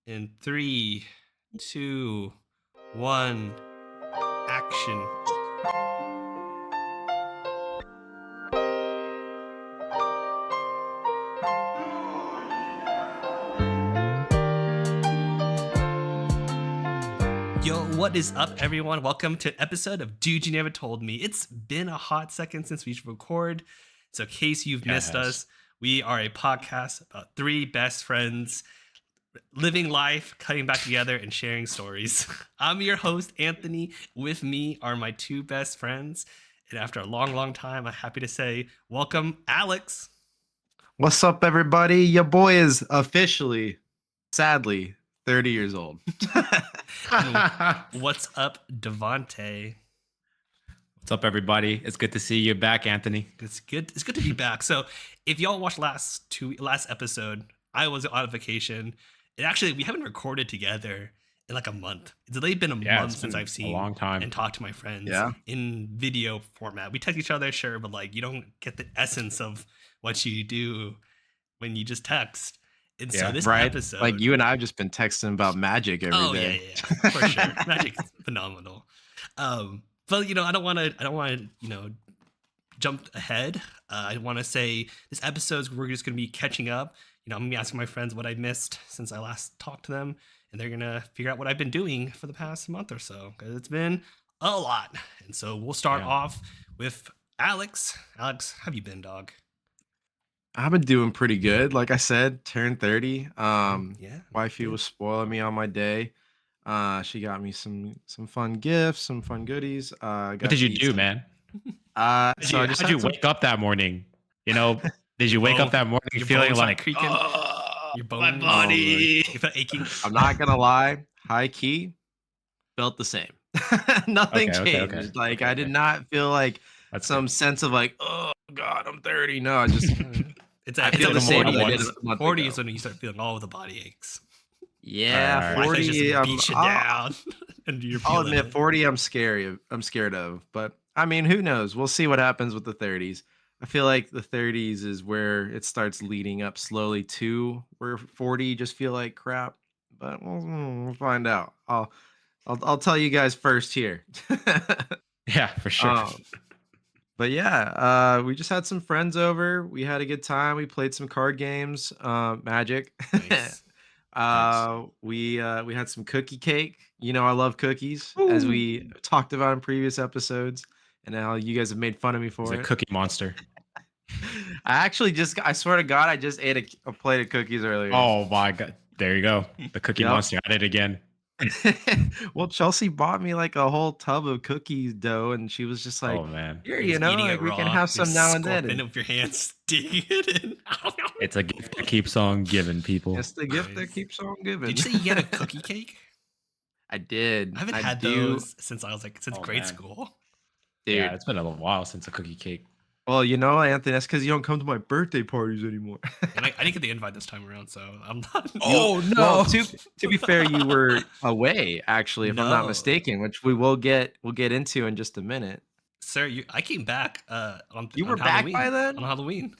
In three, two, one, action. Yo, what is up, everyone? Welcome to an episode of Dude You Never Told Me. It's been a hot second since we record, so in case you've missed us, we are a podcast about three best friends living life, cutting back together, and sharing stories. I'm your host, Anthony. With me are my two best friends, and after a long time, I'm happy to say, welcome, Alex. What's up, everybody? Your boy is officially, sadly, 30 years old. What's up, Devante? What's up, everybody? It's good to see you back, Anthony. It's good to be back. So, if y'all watched last episode, I was on vacation, and actually, we haven't recorded together in like a month. It's only been a month since I've seen a long time and talked to my friends in video format. We text each other, sure, but like you don't get the essence of what you do when you just text. And so this episode, like you and I have just been texting about magic every day. Yeah, for sure. Magic's phenomenal. But I don't want to jump ahead. I want to say this episode we're just going to be catching up. I'm going to be asking my friends what I missed since I last talked to them, and they're going to figure out what I've been doing for the past month or so, because it's been a lot. And so we'll start off with Alex. Alex, how have you been, dog? I've been doing pretty good. Like I said, turned 30. Wifey was spoiling me on my day. She got me some fun gifts, some fun goodies. What did you do, man? How'd you wake up that morning? Did you wake up that morning feeling like creaking? Your bones, my body? You felt aching. I'm not gonna lie, high key, felt the same. Nothing changed. Okay. Like I did not feel like some sense of like, oh God, I'm 30. No, I just I feel the same. 40 is when you start feeling all of the body aches. Yeah, 40. Just beat you down. And I'll admit, 40. I'm scared of, but I mean, who knows? We'll see what happens with the 30s. I feel like the 30s is where it starts leading up slowly to where 40 just feel like crap. But we'll find out. I'll tell you guys first here. Yeah, for sure. But yeah, we just had some friends over. We had a good time. We played some card games, Magic. Nice. We had some cookie cake. I love cookies, as we talked about in previous episodes, and now you guys have made fun of me for it. A cookie monster. I swear to God, I just ate a plate of cookies earlier. Oh my God. There you go. The cookie monster at it again. Well, Chelsea bought me like a whole tub of cookie dough, and she was just like, "Oh man, here, like, we can have some now and then." And with your hands, digging it in. It's a gift that keeps on giving, people. It's the gift that keeps on giving. Did you say you had a cookie cake? I did. I haven't had those since grade school. Dude. Yeah, it's been a little while since a cookie cake. Well, Anthony, that's because you don't come to my birthday parties anymore. And I didn't get the invite this time around, so I'm not. Oh no! Well, to be fair, you were away, actually, if I'm not mistaken, which we'll get into in just a minute. Sir, I came back. You were back by then on Halloween.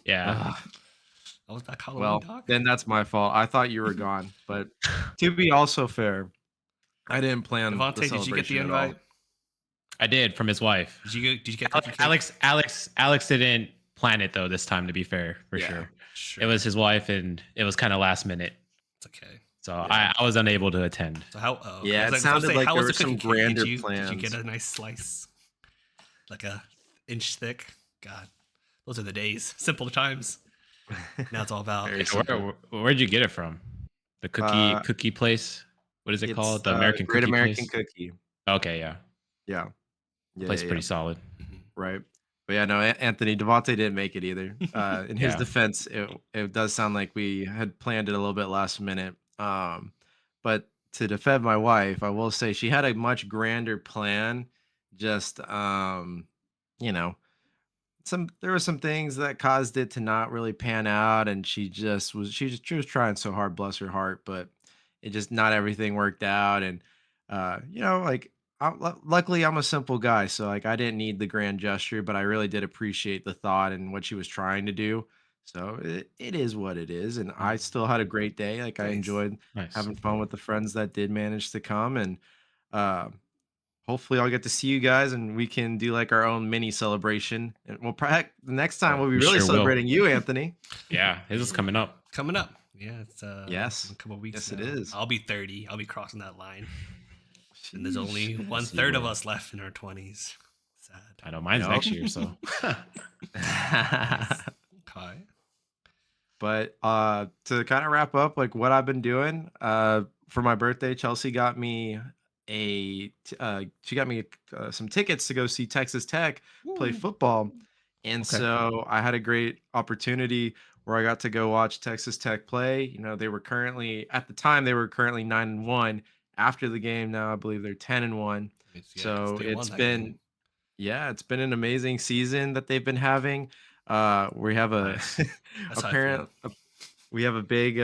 Yeah, I was back Halloween. Well, dog. Then that's my fault. I thought you were gone, but to be also fair, I didn't plan. Devante, did you get the invite? I did, from his wife. Did you get Alex didn't plan it though this time, to be fair, for sure. It was his wife, and it was kind of last minute. It's okay. So I was unable to attend. So how? It sounded like there were some grander plans. Did you get a nice slice, like a inch thick? God, those are the days. Simpler times. Now it's all about. Where'd you get it from? The cookie place. What is it called? The American Great Cookie American place? Cookie. Okay, yeah. Place pretty solid. Right. But yeah, no, Anthony Devante didn't make it either. In his defense, it does sound like we had planned it a little bit last minute. But to defend my wife, I will say she had a much grander plan. Just there were some things that caused it to not really pan out, and she was trying so hard, bless her heart, but it just not everything worked out. And luckily I'm a simple guy, so like I didn't need the grand gesture, but I really did appreciate the thought and what she was trying to do. So it is what it is. And I still had a great day. Like I Nice. enjoyed Nice. having fun with the friends that did manage to come. And uh, hopefully I'll get to see you guys and we can do like our own mini celebration. And we'll probably the next time Oh, we'll be we really sure will. celebrating you, Anthony. Yeah, his is coming up. Coming up. Yeah, it's in a Yes. couple weeks Yes, it now. is. I'll be 30. I'll be crossing that line. And there's Sheesh. only one Yes, you third of will. us left in our 20s. Sad. I know mine's Yep. next year, so Nice. Okay. But to kind of wrap up, like what I've been doing, for my birthday, Chelsea got me she got me some tickets to go see Texas Tech play Woo. football, and okay. so I had a great opportunity where I got to go watch Texas Tech play. You know, they were currently at the time they were currently 9-1. After the game, now I believe they're 10-1. Yeah, because So they won it's that been game. yeah, it's been an amazing season that they've been having. We have a Nice. That's how I feel. we have a big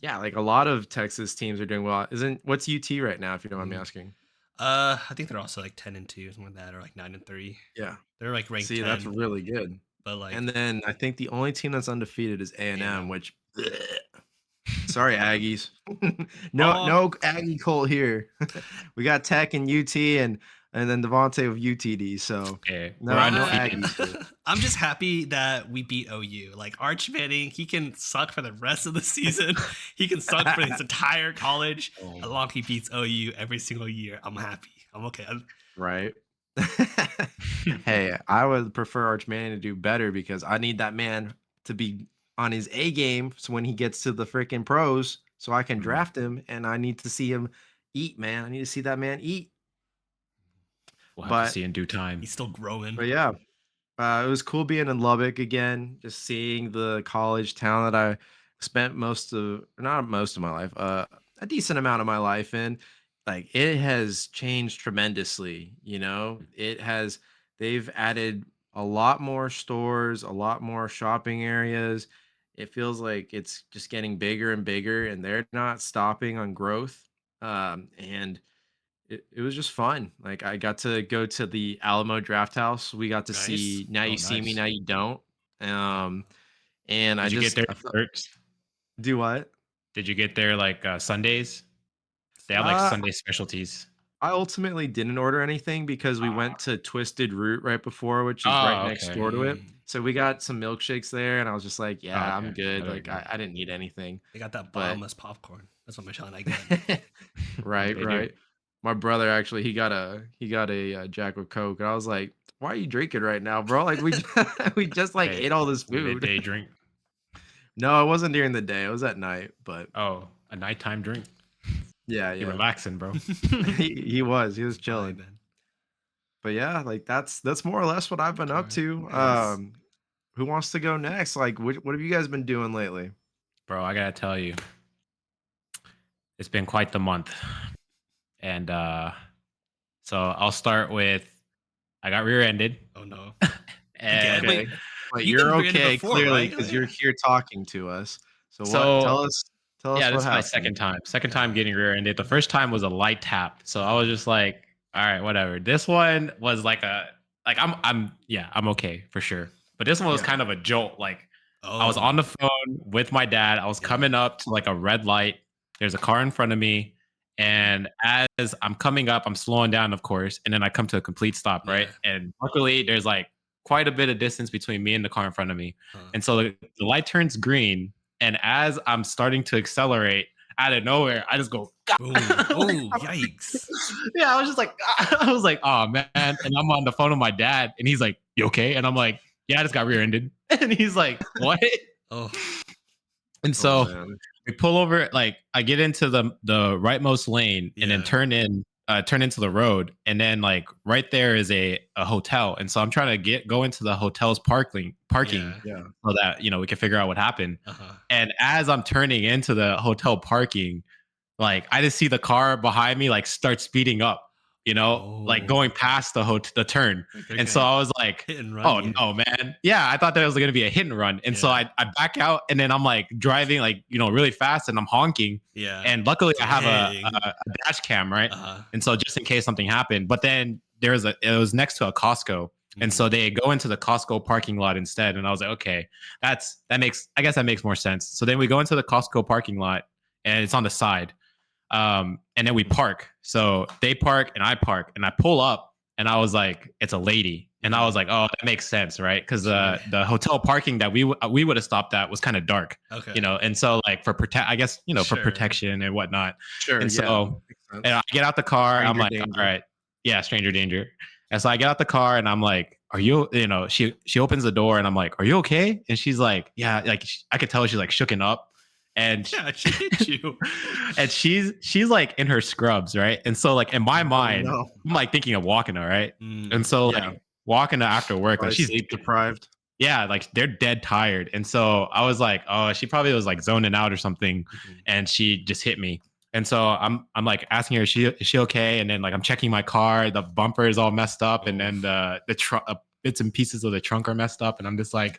yeah, like a lot of Texas teams are doing well. Isn't what's UT right now, if you don't mind me Mhm. asking? I think they're also like 10-2, something like that, or like 9-3. Yeah. They're like ranked See, that's 10, really good. but like And then I think the only team that's undefeated is A&M, A&M. which sorry, Aggies. No, Oh, no Aggie Colt here. We got Tech and UT and then Devante with UTD. So Okay, no, we're no undefeated. Aggies here. I'm just happy that we beat OU. Like Arch Manning, he can suck for the rest of the season. He can suck for his entire college. Oh. As long as he beats OU every single year, I'm happy. I'm okay. Right. Hey, I would prefer Arch Manning to do better because I need that man to be on his A game so when he gets to the freaking pros so I can Mhm. draft him and I need to see him eat, man. I need to see that man eat. We'll have to But see in due time. He's still growing. yeah, it was cool being in Lubbock again, just seeing the college town that I spent not most of my life, a decent amount of my life in. Like it has changed tremendously, you know. They've added a lot more stores, a lot more shopping areas. It feels like it's just getting bigger and bigger, and they're not stopping on growth. And it was just fun. Like I got to go to the Alamo Draft House. We got to Nice. see Now Oh, You See Me, nice. Now You Don't. And I Did you get just there I felt, first? do what? Did you get there like Sundays? They have like Uh, Sunday specialties. I ultimately didn't order anything because we Ah. went to Twisted Root right before, which is right Oh, next okay. door to it. Mm, So we got some milkshakes there, and I was just like, Oh, "Yeah, I'm okay. good." There you Like go. I didn't need anything, they got that but bottomless popcorn. That's what Michelle and I get. right, They do. right. My brother actually he got a Jack with Coke, and I was like, "Why are you drinking right now, bro? Like we we just like Hey, ate all this food." midday drink. No, it wasn't during the day. It was at night, but Oh, a nighttime drink. yeah, You're yeah. relaxing, bro. He was Probably chilling. been. But yeah, like that's more or less what I've been up Okay. to. Nice. Who wants to go next? Like what have you guys been doing lately? Bro, I gotta tell you, it's been quite the month. And so I'll start with I got rear-ended. Oh no. And Again? Wait, Okay. But you've you're been rear-ended okay before, clearly right? Oh, because you're yeah. here talking to us. So what so tell us yeah, what this is my happened. second time. Second time Yeah. getting rear-ended. The first time was a light tap. So I was just like, all right, whatever. This one was like I'm okay for sure. But this one was Yeah. kind of a jolt. Like I was Oh, on the phone with my dad. I was Yeah. coming up to like a red light. There's a car in front of me. And as I'm coming up, I'm slowing down, of course. And then I come to a complete stop, right? Yeah. And luckily, there's like quite a bit of distance between me and the car in front of me. Huh. And so the light turns green. And as I'm starting to accelerate, out of nowhere, I just go, Boom. Oh, yikes. yeah, I was just like, I was like, oh man. And I'm on the phone with my dad, and he's like, you okay? And I'm like, yeah, I just got rear-ended. And he's like, what? Oh, And Oh so man. we pull over, like I get into the rightmost lane and then Yeah. turn into the road. And then like right there is a hotel. And so I'm trying to go into the hotel's parking yeah. Yeah. so that, we can figure out what happened. Uh-huh. And as I'm turning into the hotel parking, like I just see the car behind me like start speeding up, like Oh. going past the turn. Like they're And so gonna I was like, hit and run oh you. no, man. Yeah, I thought that was gonna be a hit and run. And so Yeah. I back out and then I'm like driving like, really fast and I'm honking. Yeah. And luckily I have Dang. a dash cam, right? Uh-huh. And so just in case something happened. But then it was next to a Costco. And so they go into the Costco parking lot instead. And I was like, okay, that makes more sense. So then we go into the Costco parking lot and it's on the side. And then we park. So they park and I pull up and I was like, it's a lady. And I was like, oh, that makes sense, right? Because the hotel parking that we would have stopped at was kind of dark, Okay. and so like for for protection and whatnot. Sure. And so and I get out the car, I'm Stranger like, danger. all right, yeah, stranger danger. And so I get out the car and I'm like, are you, she opens the door and I'm like, are you okay? And she's like, yeah, like I could tell she's like shooken up. And Yeah, she hit you. and she's like in her scrubs, right? And so like in my mind, no. I'm like thinking of walking her, right? Mm. And so Yeah. like walking her after work, like Probably she's sleep deprived. yeah, like they're dead tired. And so I was like, oh, she probably was like zoning out or something, and she just hit me. And so I'm like asking her, is she okay? And then like I'm checking my car, the bumper is all messed up, and then the bits and pieces of the trunk are messed up, and I'm just like,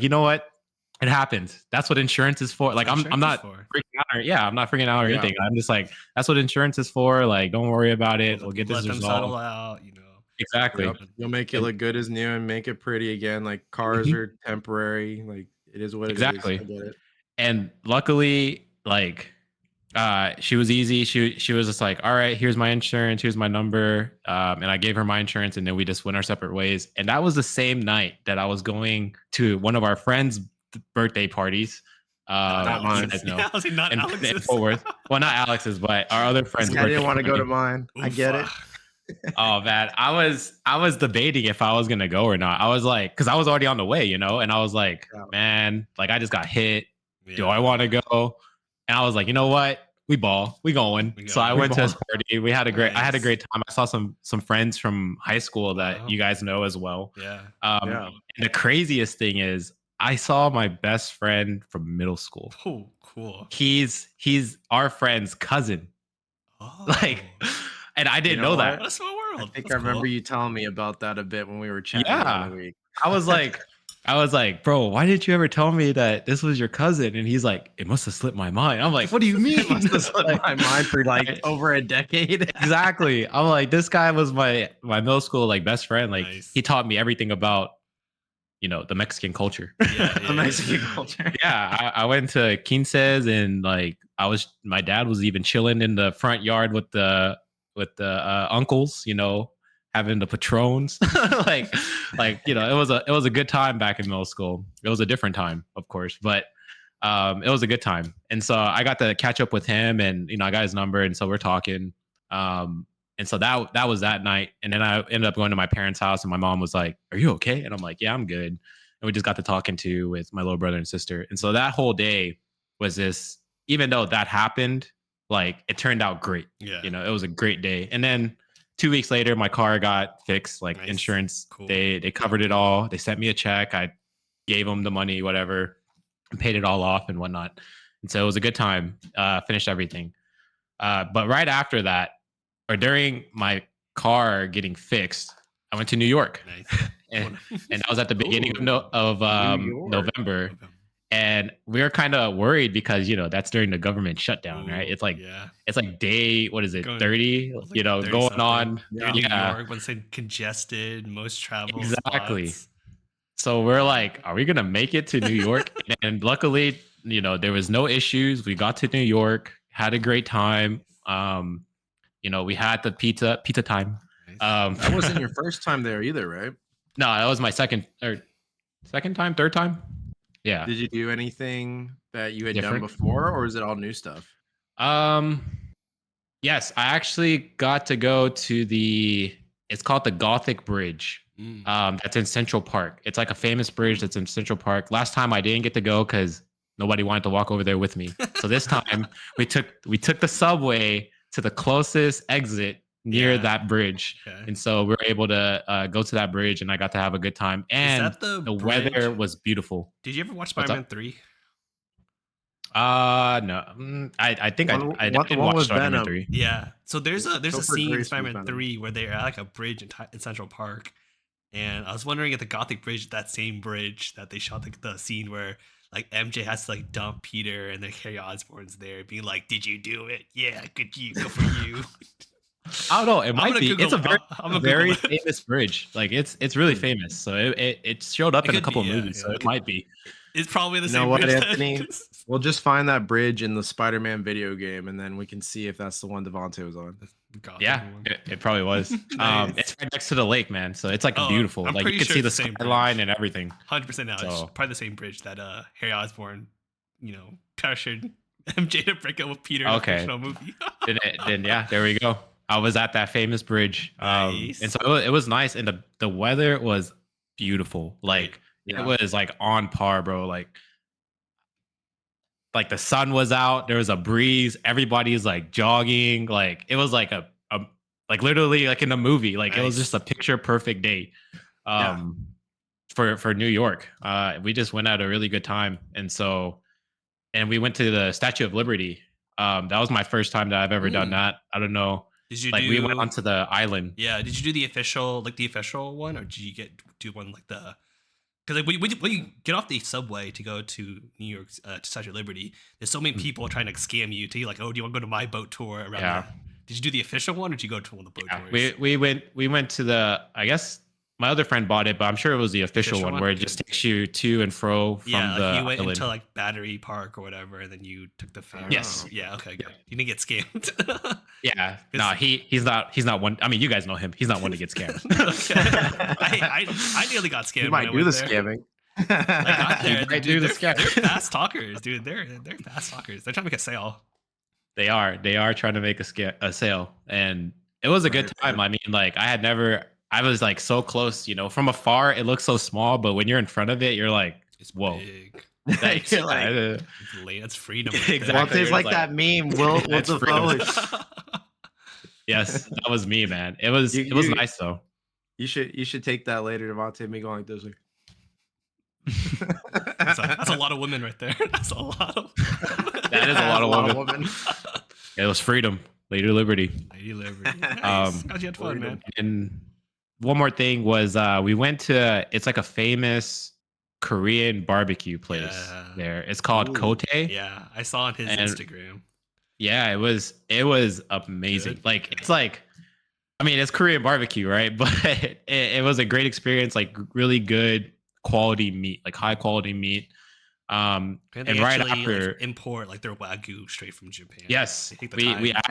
you know what? It happens. That's what insurance is for. Like I'm not freaking out I'm not freaking out or anything. I'm just like, that's what insurance is for. Like, don't worry about it. We'll get this Let them settle resolved. out, Exactly. Yep. You'll make it look good as new and make it pretty again. Like cars are temporary. Like it is what it is. Exactly. I get it. And luckily, like she was easy. She was just like, all right, here's my insurance, here's my number. And I gave her my insurance, and then we just went our separate ways. And that was the same night that I was going to one of our friends' birthday parties. Not mine. Yeah, I was like, not Alex's. In Fort Worth. Well, not Alex's, but our other friend's I didn't want to go to mine. I get it. Oh man, I was debating if I was gonna go or not. I was like, because I was already on the way, and I was like, man, like I just got hit. Yeah. Do I want to go? And I was like, you know what? We going. So I went to this party. We had a great. I had a great time. I saw some friends from high school that you guys know as well. Yeah. And the craziest thing is, I saw my best friend from middle school. Oh, cool. He's our friend's cousin. Oh. Like. And I didn't know that. What a small world. I think I remember you telling me about that a bit when we were chatting. Yeah. The week. I was like, bro, why didn't you ever tell me that this was your cousin? And he's like, it must have slipped my mind. I'm like, what do you mean? It must have slipped my mind for like over a decade. Exactly. I'm like, this guy was my middle school like best friend. Like he taught me everything about the Mexican culture. The Mexican culture. Yeah. I went to Quinces, and like my dad was even chilling in the front yard with the uncles, having the patrons. like it was a good time back in middle school. It was a different time, of course, but it was a good time. And so I got to catch up with him, and I got his number, and so we're talking. And so that was that night. And then I ended up going to my parents' house, and my mom was like, are you okay? And I'm like, yeah, I'm good. And we just got to talking with my little brother and sister. And so that whole day was this, even though that happened, like it turned out great. Yeah. It was a great day. And then 2 weeks later, my car got fixed, like insurance. Cool. They covered it all. They sent me a check. I gave them the money, whatever, and paid it all off and whatnot. And so it was a good time. Finished everything. But right after that, or during my car getting fixed, I went to New York. Nice. and that was at the beginning of November. And we were kind of worried because that's during the government shutdown, right? It's like it's like day, what is it, 30? Like 30 going something. On. Yeah. New York, once they congested, most travel exactly. spots. So we're like, are we gonna make it to New York? And luckily, there was no issues. We got to New York, had a great time. We had the pizza time. That wasn't your first time there either, right? No, that was my third time. Yeah. Did you do anything that you had done before, or is it all new stuff? Yes, I actually got to go to it's called the Gothic Bridge. That's in Central Park. It's like a famous bridge that's in Central Park. Last time I didn't get to go because nobody wanted to walk over there with me. So this time we took the subway to the closest exit near that bridge. Okay. And so we were able to go to that bridge, and I got to have a good time. And the weather was beautiful. Did you ever watch Spider-Man 3? No. I think I did watch Spider-Man 3. Yeah. So there's a scene in Spider-Man 3 where they're at like a bridge in Central Park. And I was wondering if the Gothic Bridge is that same bridge that they shot the scene where like MJ has to like dump Peter, and then Harry Osborn's there being like, did you do it? Yeah, good for you. I don't know. It I'm might gonna be. It's Google. I'm a gonna Google very it. famous bridge. Like it's really famous. So it showed up It in a could be, couple of yeah, movies. So yeah. it might be. It's probably the You know same what, bridge then. Anthony? We'll just find that bridge in the Spider-Man video game, and then we can see if that's the one Devante was on. Gotham Yeah, one. it probably was. Nice. It's right next to the lake, man. So it's like Oh, beautiful. I'm Like you pretty can sure see it's the the same skyline bridge. and everything. 100% now. It's So probably the same bridge that Harry Osborn, pressured MJ to break up with Peter in the Okay. fictional movie. then yeah, there we go. I was at that famous bridge. Nice. And so it was nice, and the weather was beautiful. Like Yeah. it was like on par, bro. Like the sun was out, there was a breeze, everybody's like jogging, like it was like a like literally like in a movie, like it was Nice. just a picture perfect day Yeah. for New York. We just went at a really good time, and we went to the Statue of Liberty. That was my first time that I've ever done that. I don't know, Did you like do? we went onto the island. Yeah. Did you do the official one, or did you do one like the? Because like when you get off the subway to go to New York to Statue of Liberty, there's so many people trying to scam you to like, oh, do you want to go to my boat tour around? Yeah. Did you do the official one, or did you go to one of the boat Yeah, tours? we went to the, I guess my other friend bought it, but I'm sure it was the official one where it Okay. just takes you to and fro from Yeah, the like you went island. into like Battery Park or whatever, and then you took the ferry. Yes. Yeah. Okay. Good. You didn't get scammed. Yeah, no, he's not one. I mean, you guys know him. He's not one to get scammed. Okay. I nearly got scammed. You when might I do the went there. scamming. I got there. You might Dude, do the they're scam. fast talkers, dude. They're fast talkers. They're trying to make a sale. They are trying to make a sale, and it was a good time. I mean, like I was like so close, from afar it looks so small, but when you're in front of it, you're like, It's whoa. big. Thanks. You're like, That's freedom. Exactly. Devontae's It's like like- that meme. Will That's Dafoe. freedom. Yes, that was me, man. It was You- it was you- nice though. You should take that later, Devante. Me going like this. That's a lot of women right there. That's a lot of. That is a lot of women. It was freedom, Lady Liberty. Lady Liberty. Nice. How'd you have fun, man? And one more thing was we went to, it's like a famous Korean barbecue place there. It's called Ooh. Kote. Yeah, I saw on his And- Instagram. Yeah, it was amazing. Good. Like it's like, I mean, it's Korean barbecue, right? But it was a great experience, like really good quality meat, like high quality meat. And And right actually, after, import like their Wagyu straight from Japan. yes, They take the we time.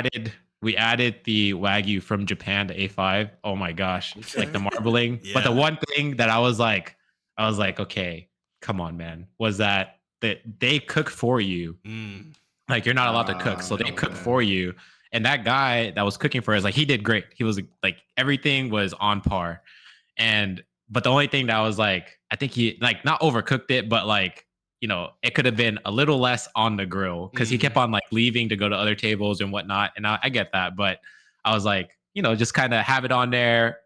added the Wagyu from Japan to A5. Oh my gosh, like the marbling. But the Yeah. one thing that I was like, okay, come on, man, was that they cook for you. Mm. Like you're not allowed to cook, so they no cook way. for you. And that guy that was cooking for us, like he did great. He was like everything was on par. But the only thing that was like, I think he like not overcooked it, but like, it could have been a little less on the grill because he kept on like leaving to go to other tables and whatnot. And I get that, but I was like, just kind of have it on there,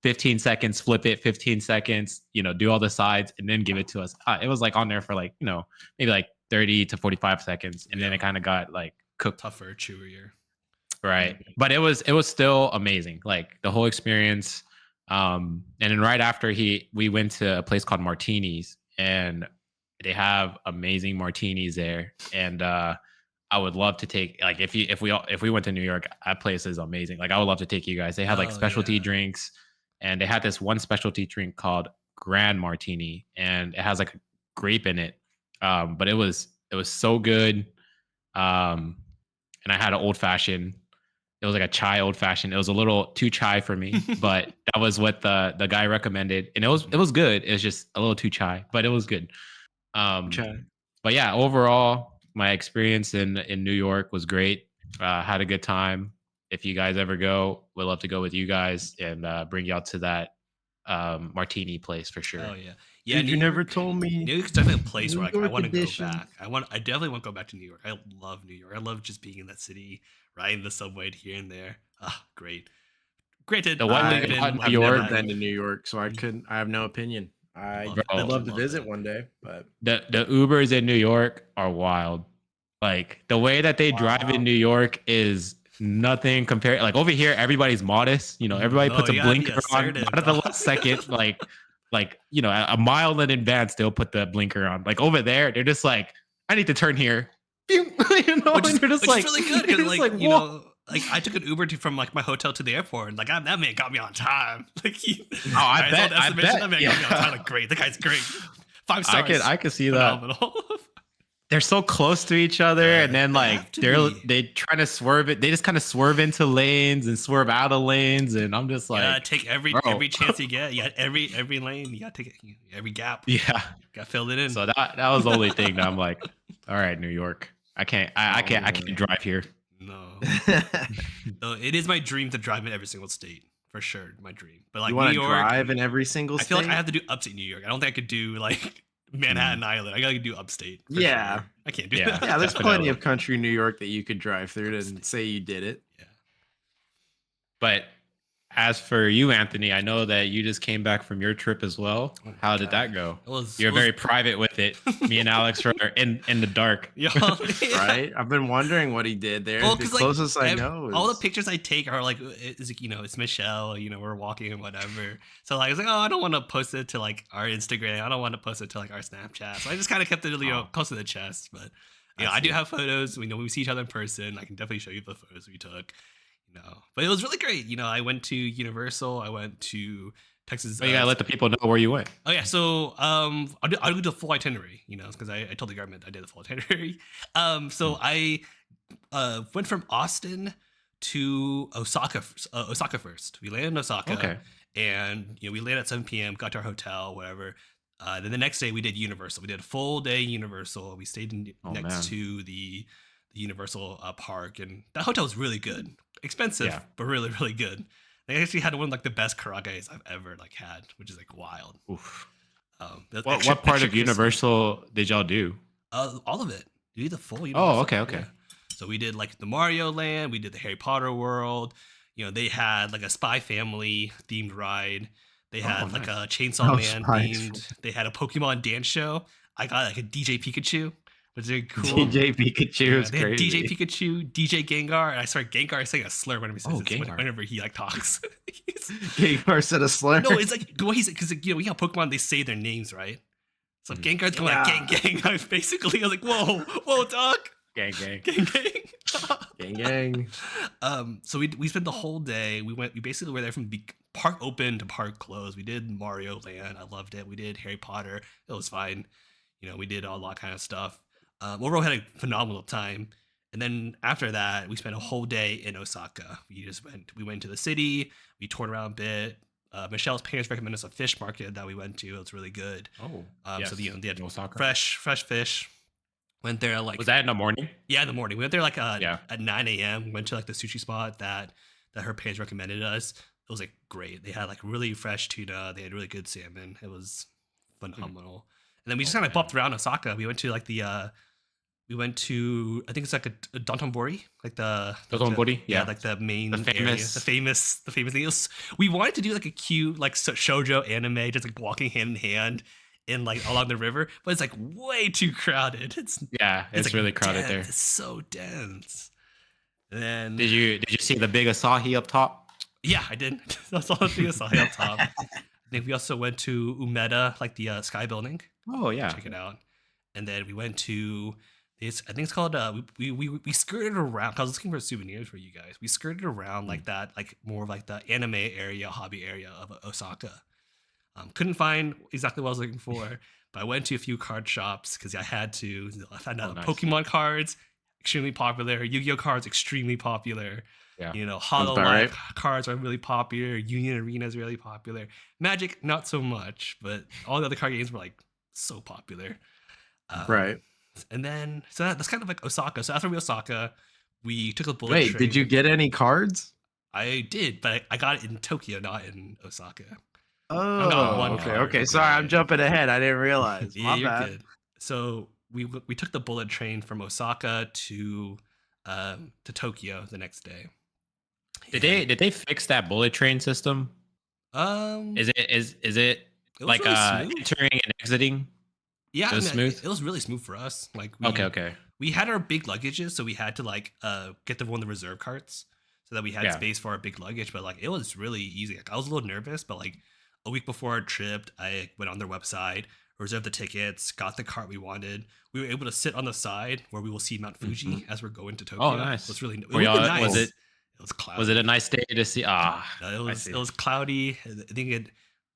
15 seconds, flip it, 15 seconds, do all the sides and then give it to us. It was like on there for like, maybe like 30 to 45 seconds. And then it kind of got like cooked. Tougher, chewier. Right. But it was still amazing. Like the whole experience. And then right after we went to a place called Martini's, and they have amazing martinis there. And I would love to take, like, if we went to New York, that place is amazing. Like I would love to take you guys. They had like specialty drinks, and they had this one specialty drink called Grand Martini, and it has like a grape in it. But it was so good. And I had an old fashioned. It was like a chai old fashioned. It was a little too chai for me, but that was what the guy recommended, and it was good. It's just a little too chai, but it was good. But yeah, overall, my experience in New York was great. Had a good time. If you guys ever go, we'd love to go with you guys and bring you out to that martini place for sure. Oh yeah, yeah. Dude, you never told me. New York's definitely a place New where I York want to go edition. back. I definitely want to go back to New York. I love New York. I love just being in that city, riding the subway here and there. Ah, great. Granted, The one I thing live in about New I've York- never been to New York, so I have no opinion. I'd Love love to it. visit one day, but The Ubers in New York are wild. Like the way that they drive in New York is nothing compared. Like over here, everybody's modest. Everybody puts a you gotta be blinker on. assertive, Not at the dog. last second. Like a mile in advance, they'll put the blinker on. Like over there, they're just like, I need to turn here. which is and you're just like, really good you're because just like whoa. like I took an Uber from like my hotel to the airport, and like that man got me on time. Like I bet. that man got me on time. Yeah. Like great, the guy's great. 5 stars. I could see that. Phenomenal. They're so close to each other, and then They like have to they be. trying to swerve it. They just kind of swerve into lanes and swerve out of lanes, and I'm just like, Yeah, take every bro. chance you get. Yeah, every lane. You gotta take it. Every gap. Yeah. Gotta fill it in. So that was the only thing that I'm like, all right, New York. I can't drive here. No. So it is my dream to drive in every single state for sure. My dream. But like You New want to York, drive in every single I state? feel like I have to do upstate New York. I don't think I could do like Manhattan Island. I gotta do upstate. For Yeah. sure. I can't do Yeah. that. Yeah, there's Definitely. plenty of country New York that you could drive through and say you did it. Yeah. But as for you, Anthony, I know that you just came back from your trip as well. Oh my How did God. that go? It You're was- very private with it. Me and Alex are in the dark. Yeah. Right? I've been wondering what he did there. Well, The 'cause, like, closest I know is all the pictures I take are like, it's like, it's Michelle, we're walking and whatever. So like, I was like, oh, I don't want to post it to like our Instagram. I don't want to post it to like our Snapchat. So I just kind of kept it, close to the chest. But I do have photos. We know we see each other in person. I can definitely show you the photos we took. But it was really great. I went to Universal. I went to Texas. But you gotta let the people know where you went. Oh yeah, so I'll do the full itinerary, because I told the government I did the full itinerary. So I went from Austin to Osaka first. We landed in Osaka, Okay. and we landed at 7 p.m. Got to our hotel, whatever. Then the next day we did Universal. We did a full day Universal. We stayed next man. to the Universal park, and that hotel was really good. Expensive, Yeah. but really, really good. They actually had one of like the best karages I've ever had, which is like wild. Oof. What What part of Universal did y'all do? All of it. You did the full Universal. Okay. Yeah. So we did like the Mario Land. We did the Harry Potter World. They had like a Spy Family themed ride. They had like a Chainsaw Man themed. They had a Pokemon dance show. I got like a DJ Pikachu, which is very cool. DJ Pikachu is they had crazy. DJ Pikachu, DJ Gengar, and I swear Gengar is saying a slur whenever he says Gengar. whenever he like talks. Gengar said a slur. No, it's like what he's because we have Pokemon. They say their names right. So Gengar's going like gang. I was basically like, whoa, dog. Gang. Gang. So we spent the whole day. We basically were there from park open to park closed. We did Mario Land. I loved it. We did Harry Potter. It was fine. We did a lot of kind of stuff. Overall, had a phenomenal time. And then after that, we spent a whole day in Osaka. We went to the city. We toured around a bit. Michelle's parents recommended us a fish market that we went to. It was really good. Oh. So they had Osaka. fresh fish. Went there like Was that in the morning? Yeah, in the morning. We went there like Yeah. at 9 a.m. Went to like the sushi spot that her parents recommended us. It was like great. They had like really fresh tuna. They had really good salmon. It was phenomenal. And then we just kind of bopped around Osaka. We went to like I think it's like a Dotonbori, like Dotonbori? Yeah. like the main The famous- area, the famous thing. We wanted to do like a cute like shoujo anime, just like walking hand in hand in like along the river, but it's like way too crowded. It's It's like, really crowded dense. there. It's so dense. And then Did you see the big Asahi up top? yeah, I did. That's all I saw on top. I think we also went to Umeda, like the Sky Building. Oh yeah. Check it out. And then we went to this. I think it's called. We skirted around. 'Cause I was looking for souvenirs for you guys. We skirted around like that, like more of like the anime area, hobby area of Osaka. Couldn't find exactly what I was looking for, but I went to a few card shops because I had to. I found out nice. Pokemon cards, extremely popular. Yu-Gi-Oh cards, extremely popular. Yeah. Hollow about Life right. cards are really popular. Union Arena is really popular. Magic, not so much, but all the other card games were like so popular. Right. And then, so that's kind of like Osaka. So after Osaka, we took a bullet Wait, train. did you get any cards? I did, but I got it in Tokyo, not in Osaka. Oh, got one okay. card. Okay. Sorry, I'm jumping ahead. I didn't realize. Yeah, My you're bad. good. So we took the bullet train from Osaka to Tokyo the next day. Did they fix that bullet train system? Is it it was like really smooth. entering and exiting? Yeah, it was smooth? It was really smooth for us. Like Okay. we had our big luggages, so we had to like get one of the reserve carts so that we had space for our big luggage. But like it was really easy. Like, I was a little nervous, but like a week before our trip, I went on their website, reserved the tickets, got the cart we wanted. We were able to sit on the side where we will see Mount Fuji as we're going to Tokyo. Oh, nice. So it's really Were y'all- nice. was it It was cloudy. Was it a nice day to see? It was cloudy. I think it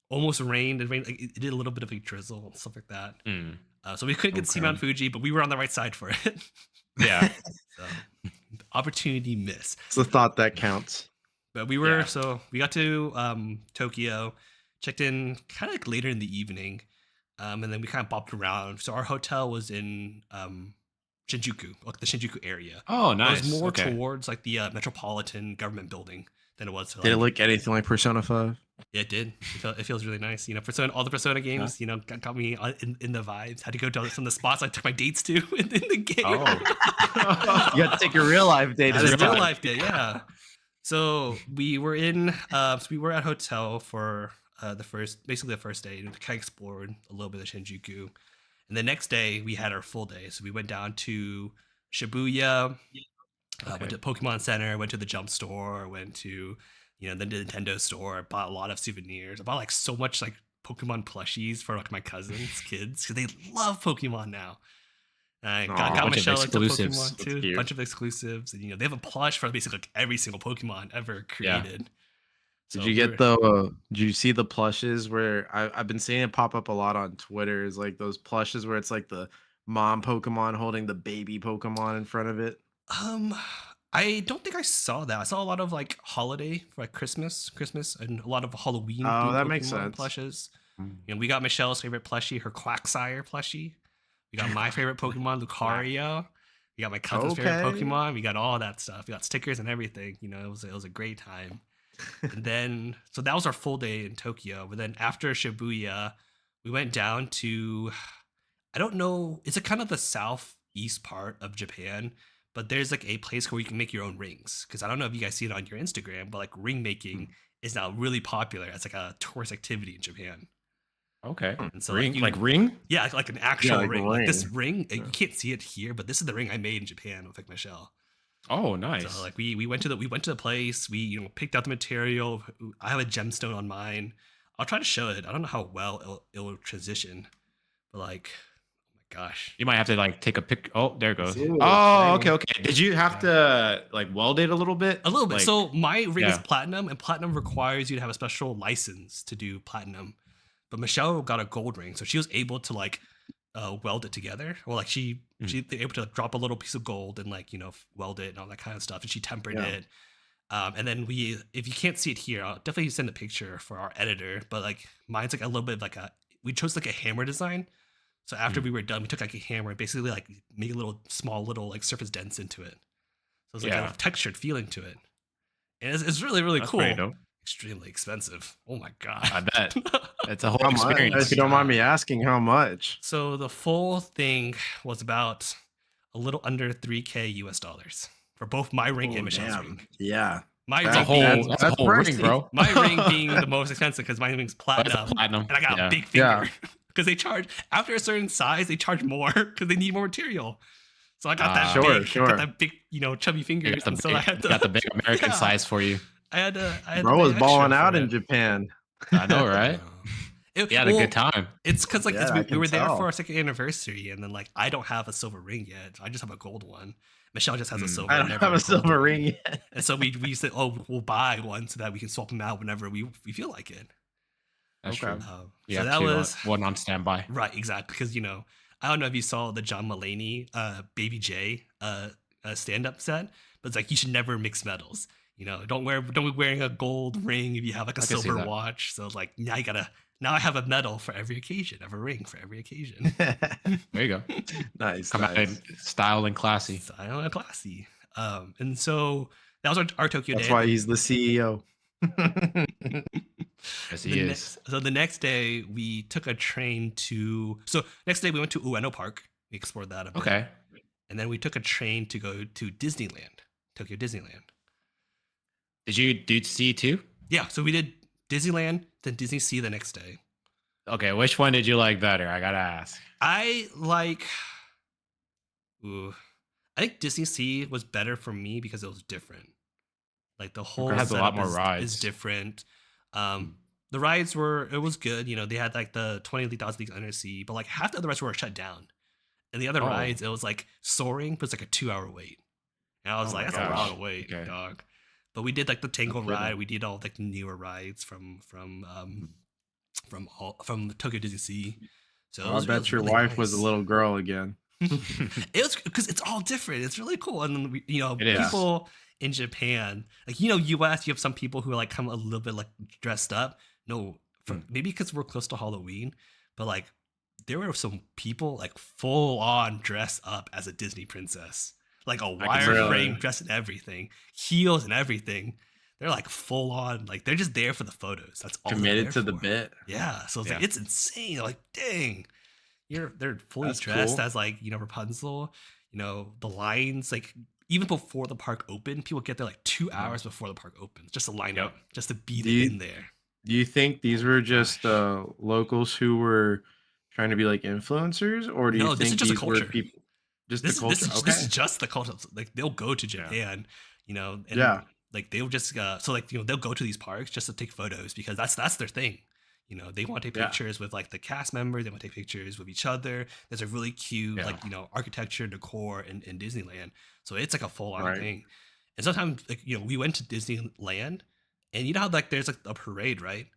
almost rained. It rained. Like, it did a little bit of a drizzle and stuff like that. So we couldn't get to see Mount Fuji, but we were on the right side for it. Yeah. So opportunity miss. It's the thought that counts. But we were so we got to Tokyo, checked in kind of like later in the evening, and then we kind of bopped around. So our hotel was in Shinjuku, like the Shinjuku area. Oh, nice. It was more towards like the Metropolitan Government Building than it was. Did it look anything like Persona 5? Yeah, it did. It feels really nice. You know, Persona, all the Persona games, you know, got me in the vibes. Had to go to some of the spots I took my dates to in the game. Oh. You got to take your real life date. Real life date, yeah. So we were we were at hotel for the first day, and kind of explored a little bit of Shinjuku. And the next day we had our full day. So we went down to Shibuya, went to Pokemon Center, went to the Jump Store, went to, you know, the Nintendo store, bought a lot of souvenirs. I bought like so much like Pokemon plushies for like my cousins' kids because they love Pokemon now. I got Michelle into Pokemon too. A bunch of exclusives, and you know they have a plush for basically like every single Pokemon ever created. So did you get did you see the plushes where I've been seeing it pop up a lot on Twitter? Is like those plushes where it's like the mom Pokemon holding the baby Pokemon in front of it. I don't think I saw that. I saw a lot of like holiday for like Christmas, and a lot of Halloween. Oh, that Pokemon makes sense. Plushes. You know, we got Michelle's favorite plushie, her Quagsire plushie. We got my favorite Pokemon, Lucario. We got my cousin's favorite Pokemon. We got all that stuff. We got stickers and everything. You know, it was a great time. And then, so that was our full day in Tokyo. But then after Shibuya, we went down to, I don't know, it's a kind of the southeast part of Japan, but there's like a place where you can make your own rings. Because I don't know if you guys see it on your Instagram, but like ring making is now really popular as like a tourist activity in Japan. Okay. And so ring? Yeah, like an actual ring. Like this ring, yeah. You can't see it here, but this is the ring I made in Japan with like Michelle. Oh, nice. So like we went to the place. We, you know, picked out the material. I have a gemstone on mine. I'll try to show it. I don't know how well it'll transition, but like, oh my gosh, you might have to like take a pic. Oh, there it goes. Ooh, oh, okay. Did you have to like weld it a little bit? A little bit. Like, so my ring is platinum, and platinum requires you to have a special license to do platinum. But Michelle got a gold ring, so she was able to like weld it together, or like she was able to drop a little piece of gold and like, you know, weld it and all that kind of stuff, and she tempered it. And then if you can't see it here, I'll definitely send a picture for our editor. But like mine's like a little bit of like we chose like a hammer design. So after we were done, we took like a hammer and basically like made small little like surface dents into it. So it's like a textured feeling to it, and it's really really cool. Pretty dope. Extremely expensive. Oh my god! I bet it's a whole experience. If you don't mind me asking, how much? So the full thing was about a little under $3,000 US for both my ring and Michelle's ring. Yeah, that's a whole ring, bro. My ring being the most expensive because my ring's platinum, and I got a big finger because they charge after a certain size. They charge more because they need more material. So I got that got that big, you know, chubby finger. So I had got the big American size for you. I had bro was balling out in Japan. I know, right? He had a good time. It's because like we were there for our second anniversary, and then like I don't have a silver ring yet. I just have a gold one. Michelle just has a silver. I don't have a silver ring yet. And so we said, oh, we'll buy one so that we can swap them out whenever we feel like it. That's true. So that was one on standby. Right, exactly. Because, you know, I don't know if you saw the John Mulaney Baby J stand-up set, but it's like you should never mix metals. You know, don't be wearing a gold ring if you have like a silver watch. So like now I have a medal for every occasion. I have a ring for every occasion. There you go. Nice. Come out in style and classy. Style and classy. And so that was our Tokyo day. That's why he's the CEO. Yes, he is. So the next day we took a train next day we went to Ueno Park. We explored that a bit. Okay. And then we took a train to go to Disneyland, Tokyo Disneyland. Did you do Sea too? Yeah, so we did Disneyland, then Disney Sea the next day. Okay, which one did you like better? I gotta ask. I think Disney Sea was better for me because it was different. Like the whole has a lot more rides. Is different. The rides it was good. You know, they had like the 20,000 Leagues Under Sea, but like half the other rides were shut down. And the other rides, it was like soaring, but it's like a 2-hour wait. And I was like, that's a lot of wait, dog. But we did like the No Tangle ride. kidding. We did all like the newer rides from Tokyo Disney Sea. So I it bet was your really wife was a nice. little girl again. It was because it's all different. It's really cool. And then It is. people in Japan, like US, you have some people who are like come a little bit like dressed up. No, maybe because we're close to Halloween, but like there were some people like full on dress up as a Disney princess, like a I can see wireframe Really? dress and everything, heels and everything. They're like full on, like they're just there for the photos. That's all they're Committed there to the for. bit. Yeah, so it's like Yeah. it's insane. Like, dang, they're fully That's dressed cool. as like Rapunzel. The lines like even before the park opened, people get there like 2 hours before the park opens just to line Yep. up, just to be Do you in there. do you think these Oh were my just gosh. locals who were trying to be like influencers, or do you No, this is think just a these were culture. people just the This culture? is this is Okay. just the culture. Like they'll go to Yeah. Japan, and Yeah. like they'll just so like they'll go to these parks just to take photos because that's their thing. They want to take Yeah. pictures with like the cast members. They want to take pictures with each other. There's a really cute Yeah. like architecture decor in Disneyland, so it's like a full on Right. thing. And sometimes like we went to Disneyland, and you know how like there's like a parade, right?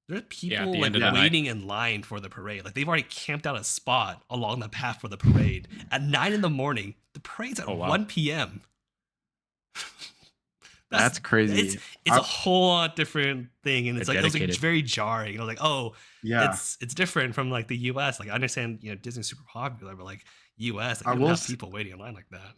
There's Yeah. At people the like end of the night. waiting in line for the parade. Like they've already camped out a spot along the path for the parade at 9 in the morning. The parade's at Oh wow. 1 p.m. That's it's crazy. it's a whole lot different thing, and They're it's like it was like dedicated. very jarring. Like, oh, Yeah. it's different from like the U.S. Like I understand Disney's super popular, but like U.S. like I you don't will have s- people waiting in line like that.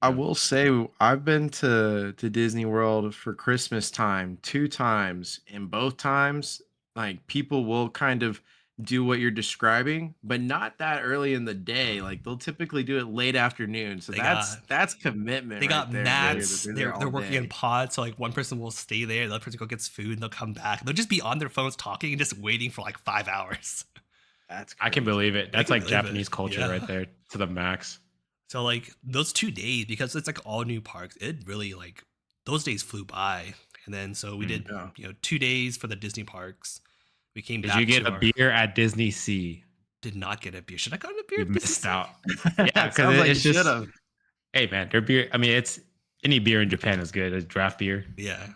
I Yeah. will say I've been to Disney World for Christmas time 2 times, and both times, like people will kind of do what you're describing, but not that early in the day. Like they'll typically do it late afternoon. So They got that's commitment they right got there to It hear that mats. they're is. there They're all working in day. pods, so like one person will stay there, the other person go gets food, and they'll come back. They'll just be on their phones talking and just waiting for like 5 hours. That's I can crazy. believe it. I That's can like believe it. Japanese culture Yeah. right there to the max. So like those 2 days, because it's like all new parks, it really like those days flew by. And then so we Mm. did, Yeah. 2 days for the Disney parks. We came Did you back get to a our beer at Disney Sea? did not get a beer. Should I got a beer You at Disney missed Sea? out. Yeah, It because sounds like you it's should just, have. hey man, their beer. I mean, it's any beer in Japan is good. It's draft beer. Yeah.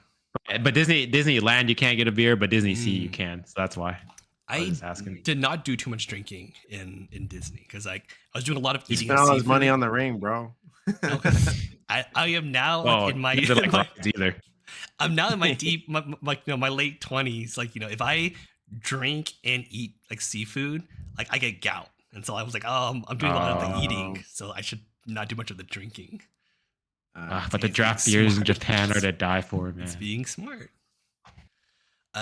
But Disneyland you can't get a beer, but Disney Sea you Mm. can. So that's why I was I just asking. did not do too much drinking in Disney because like I was doing a lot of He eating spent of all his money seafood. on the ring, bro. No, because I am now like Oh, in my, you didn't like rides either. I'm now in my deep my late 20s. Like if I drink and eat like seafood, like I get gout, and so I was like, oh, I'm doing a lot of the eating, Oh, so I should not do much of the drinking. But the It's being draft beers in smart. Japan are to die for, It's man. being smart. But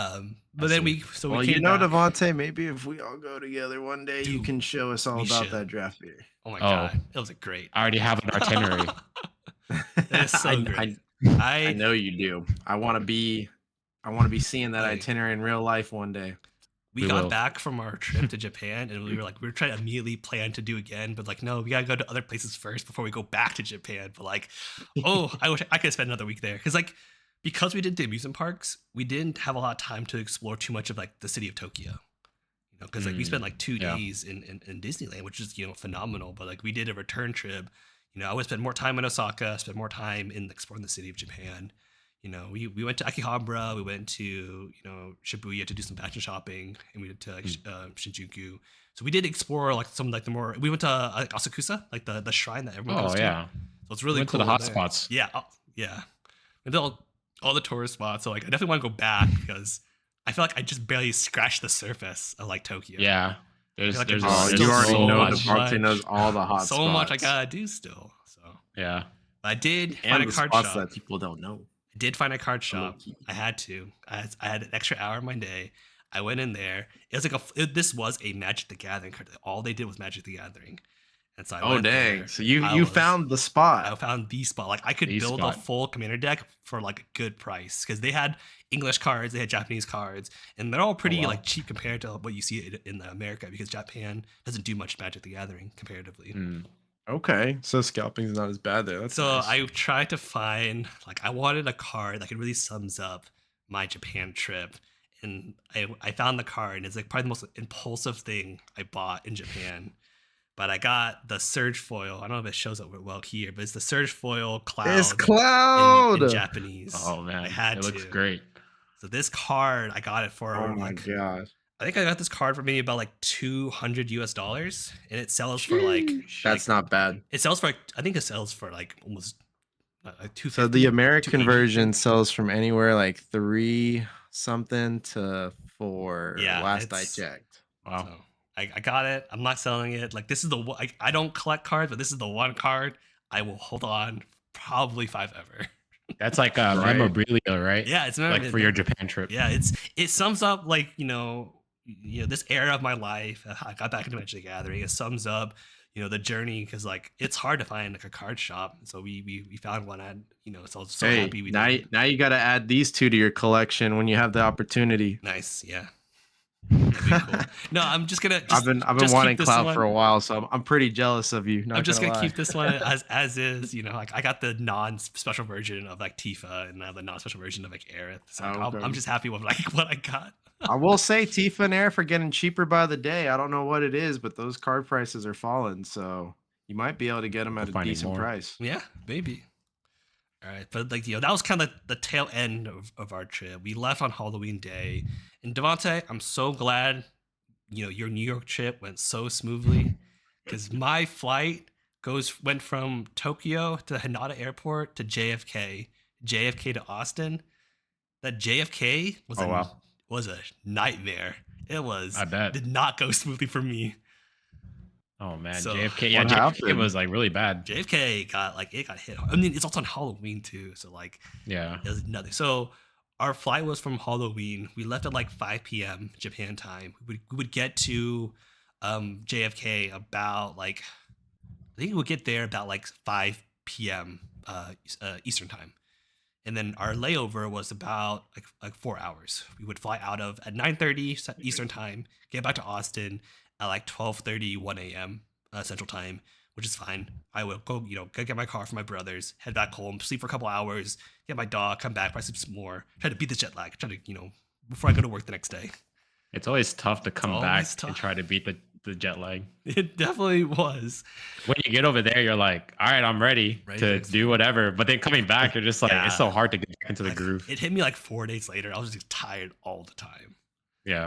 I then see. we well, came back. Devante, maybe if we all go together one day, you Dude, can show us all we about should. that draft beer. Oh my Oh. god, it was a great. I already have an itinerary. It is so great. I know you do. I want to be seeing that Like, itinerary in real life one day. we We got will. back from our trip to Japan, and we were trying to immediately plan to do again, but like no, we gotta go to other places first before we go back to Japan. But like, oh, I wish I could spend another week there because we did the amusement parks, we didn't have a lot of time to explore too much of like the city of Tokyo. Because like we spent like 2 days in Disneyland, which is phenomenal. But like we did a return trip. I would spend more time in Osaka, spend more time in exploring the city of Japan. We went to Akihabara, we went to Shibuya to do some fashion shopping, and we went to like, Shinjuku. So we did explore like some like the more. We went to Asakusa, like the shrine that everyone goes Oh to. yeah. So it's really Went cool. to the hot there. spots. Yeah, yeah. We did all the tourist spots. So like I definitely want to go back because I feel like I just barely scratched the surface of like Tokyo. Yeah. There's like there's, it's Oh, there's you still already so know much. Devante knows all the hot So spots. much I gotta do still. So yeah. but I did find and a the card spots shop. that people don't know. I did find a card shop. Low-key. I had to. I had an extra hour in my day. I went in there. It was like this was a Magic the Gathering card. All they did was Magic the Gathering, and so I Oh went dang! there. So I you was- found the I spot. found the spot. Like I could The build spot. a full commander deck for like a good price because they had English cards, they had Japanese cards, and they're all pretty wow. like cheap compared to what you see in America because Japan doesn't do much Magic the Gathering comparatively. Mm. Okay, so scalping's not as bad there. That's So nice. I tried to find like I wanted a card that could really sums up my Japan trip, and I found the card, and it's like probably the most impulsive thing I bought in Japan. but I got the Surge Foil. I don't know if it shows up well here, but it's the Surge Foil Cloud It's Cloud. in Japanese. Oh man, I had it looks to. great. So this card, I got it for Oh my like, gosh. I think I got this card for maybe about like $200, and it sells for like That's not bad. it sells for like, I think it sells for like almost like 250. So the American 280. version sells from anywhere like 3 something to 4. Yeah, last I it's- checked. Wow. So I got it. I'm not selling it. Like this is the I don't collect cards, but this is the one card I will hold on probably 5 ever. That's like Right. memorabilia, right? Yeah, it's Like for your Japan trip. Yeah, it sums up like this era of my life. I got back into Magic the Gathering. It sums up the journey, because like it's hard to find like a card shop. So we found one at so I was so Hey, happy we now did. now you got to add these 2 to your collection when you have the opportunity. Nice, yeah. That'd be cool. No, I'm just gonna. I've been just wanting keep this Cloud one. for a while, so I'm pretty jealous of you. I'm just gonna lie. keep this one as is. Like I got the non-special version of like Tifa, and I have the non-special version of like Aerith. So Okay. I'm just happy with like what I got. I will say Tifa and Aerith are getting cheaper by the day. I don't know what it is, but those card prices are falling, so you might be able to get them at We're a finding decent more. price. Yeah, maybe. All right, but like that was kind of the tail end of our trip. We left on Halloween Day, and Devante, I'm so glad your New York trip went so smoothly, because my flight went from Tokyo to Haneda Airport to JFK to Austin. That JFK was a nightmare. It was. I bet. Did not go smoothly for me. Oh man, So, JFK. Yeah, what JFK happened? was like really bad. JFK got hit hard. I mean, it's also on Halloween too, so like Yeah. it was nothing. So our flight was from Halloween. We left at like 5 p.m. Japan time. We would get to JFK about like, I think we would get there about like 5 p.m. Eastern time. And then our layover was about like 4 hours. We would fly out of at 9:30 Eastern time, get back to Austin at like 12:30 1 a.m. Central time, which is fine. I would go go get my car from my brothers, head back home, sleep for a couple hours, get my dog, come back, probably sleep some more, try to beat the jet lag, try to before I go to work the next day. It's always tough to come back always tough. and try to beat the jet lag. It definitely was. When you get over there, you're like, all right, I'm ready to do whatever. But then coming back, you're just like, Yeah. it's so hard to get back into the Like, groove. It hit me like 4 days later. I was just tired all the time. Yeah.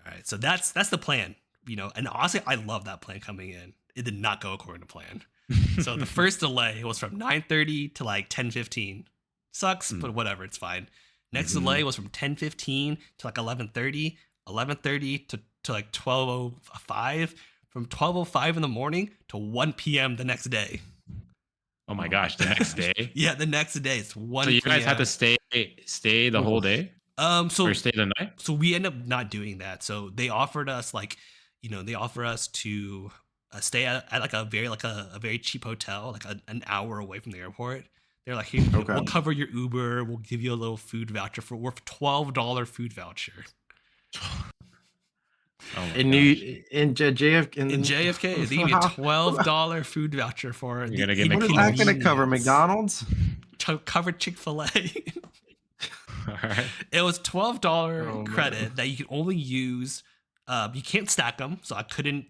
All right, so that's the plan, and honestly, I love that plan coming in. It did not go according to plan. So the first delay was from 9:30 to like 10:15. Sucks, but whatever, it's fine. Next delay was from 10:15 to like 11:30, 11:30 to like 12:05, from 12:05 in the morning to 1 p.m. the next day. Oh my gosh, the next day. Yeah, the next day it's 1 So you guys p.m. had to stay the whole day, so or stay the night? So we end up not doing that. So they offered us they offer us to stay at like a very cheap hotel, like an hour away from the airport. They're like, here, Okay. we'll cover your Uber. We'll give you a little food voucher worth $12 food voucher. Oh my In gosh. JFK, they give you a $12 food voucher for You're gonna get What is that going to cover? inconvenience. McDonald's? To cover Chick-fil-A. All right. It was $12 Oh, credit man. that you can only use. You can't stack them, so I couldn't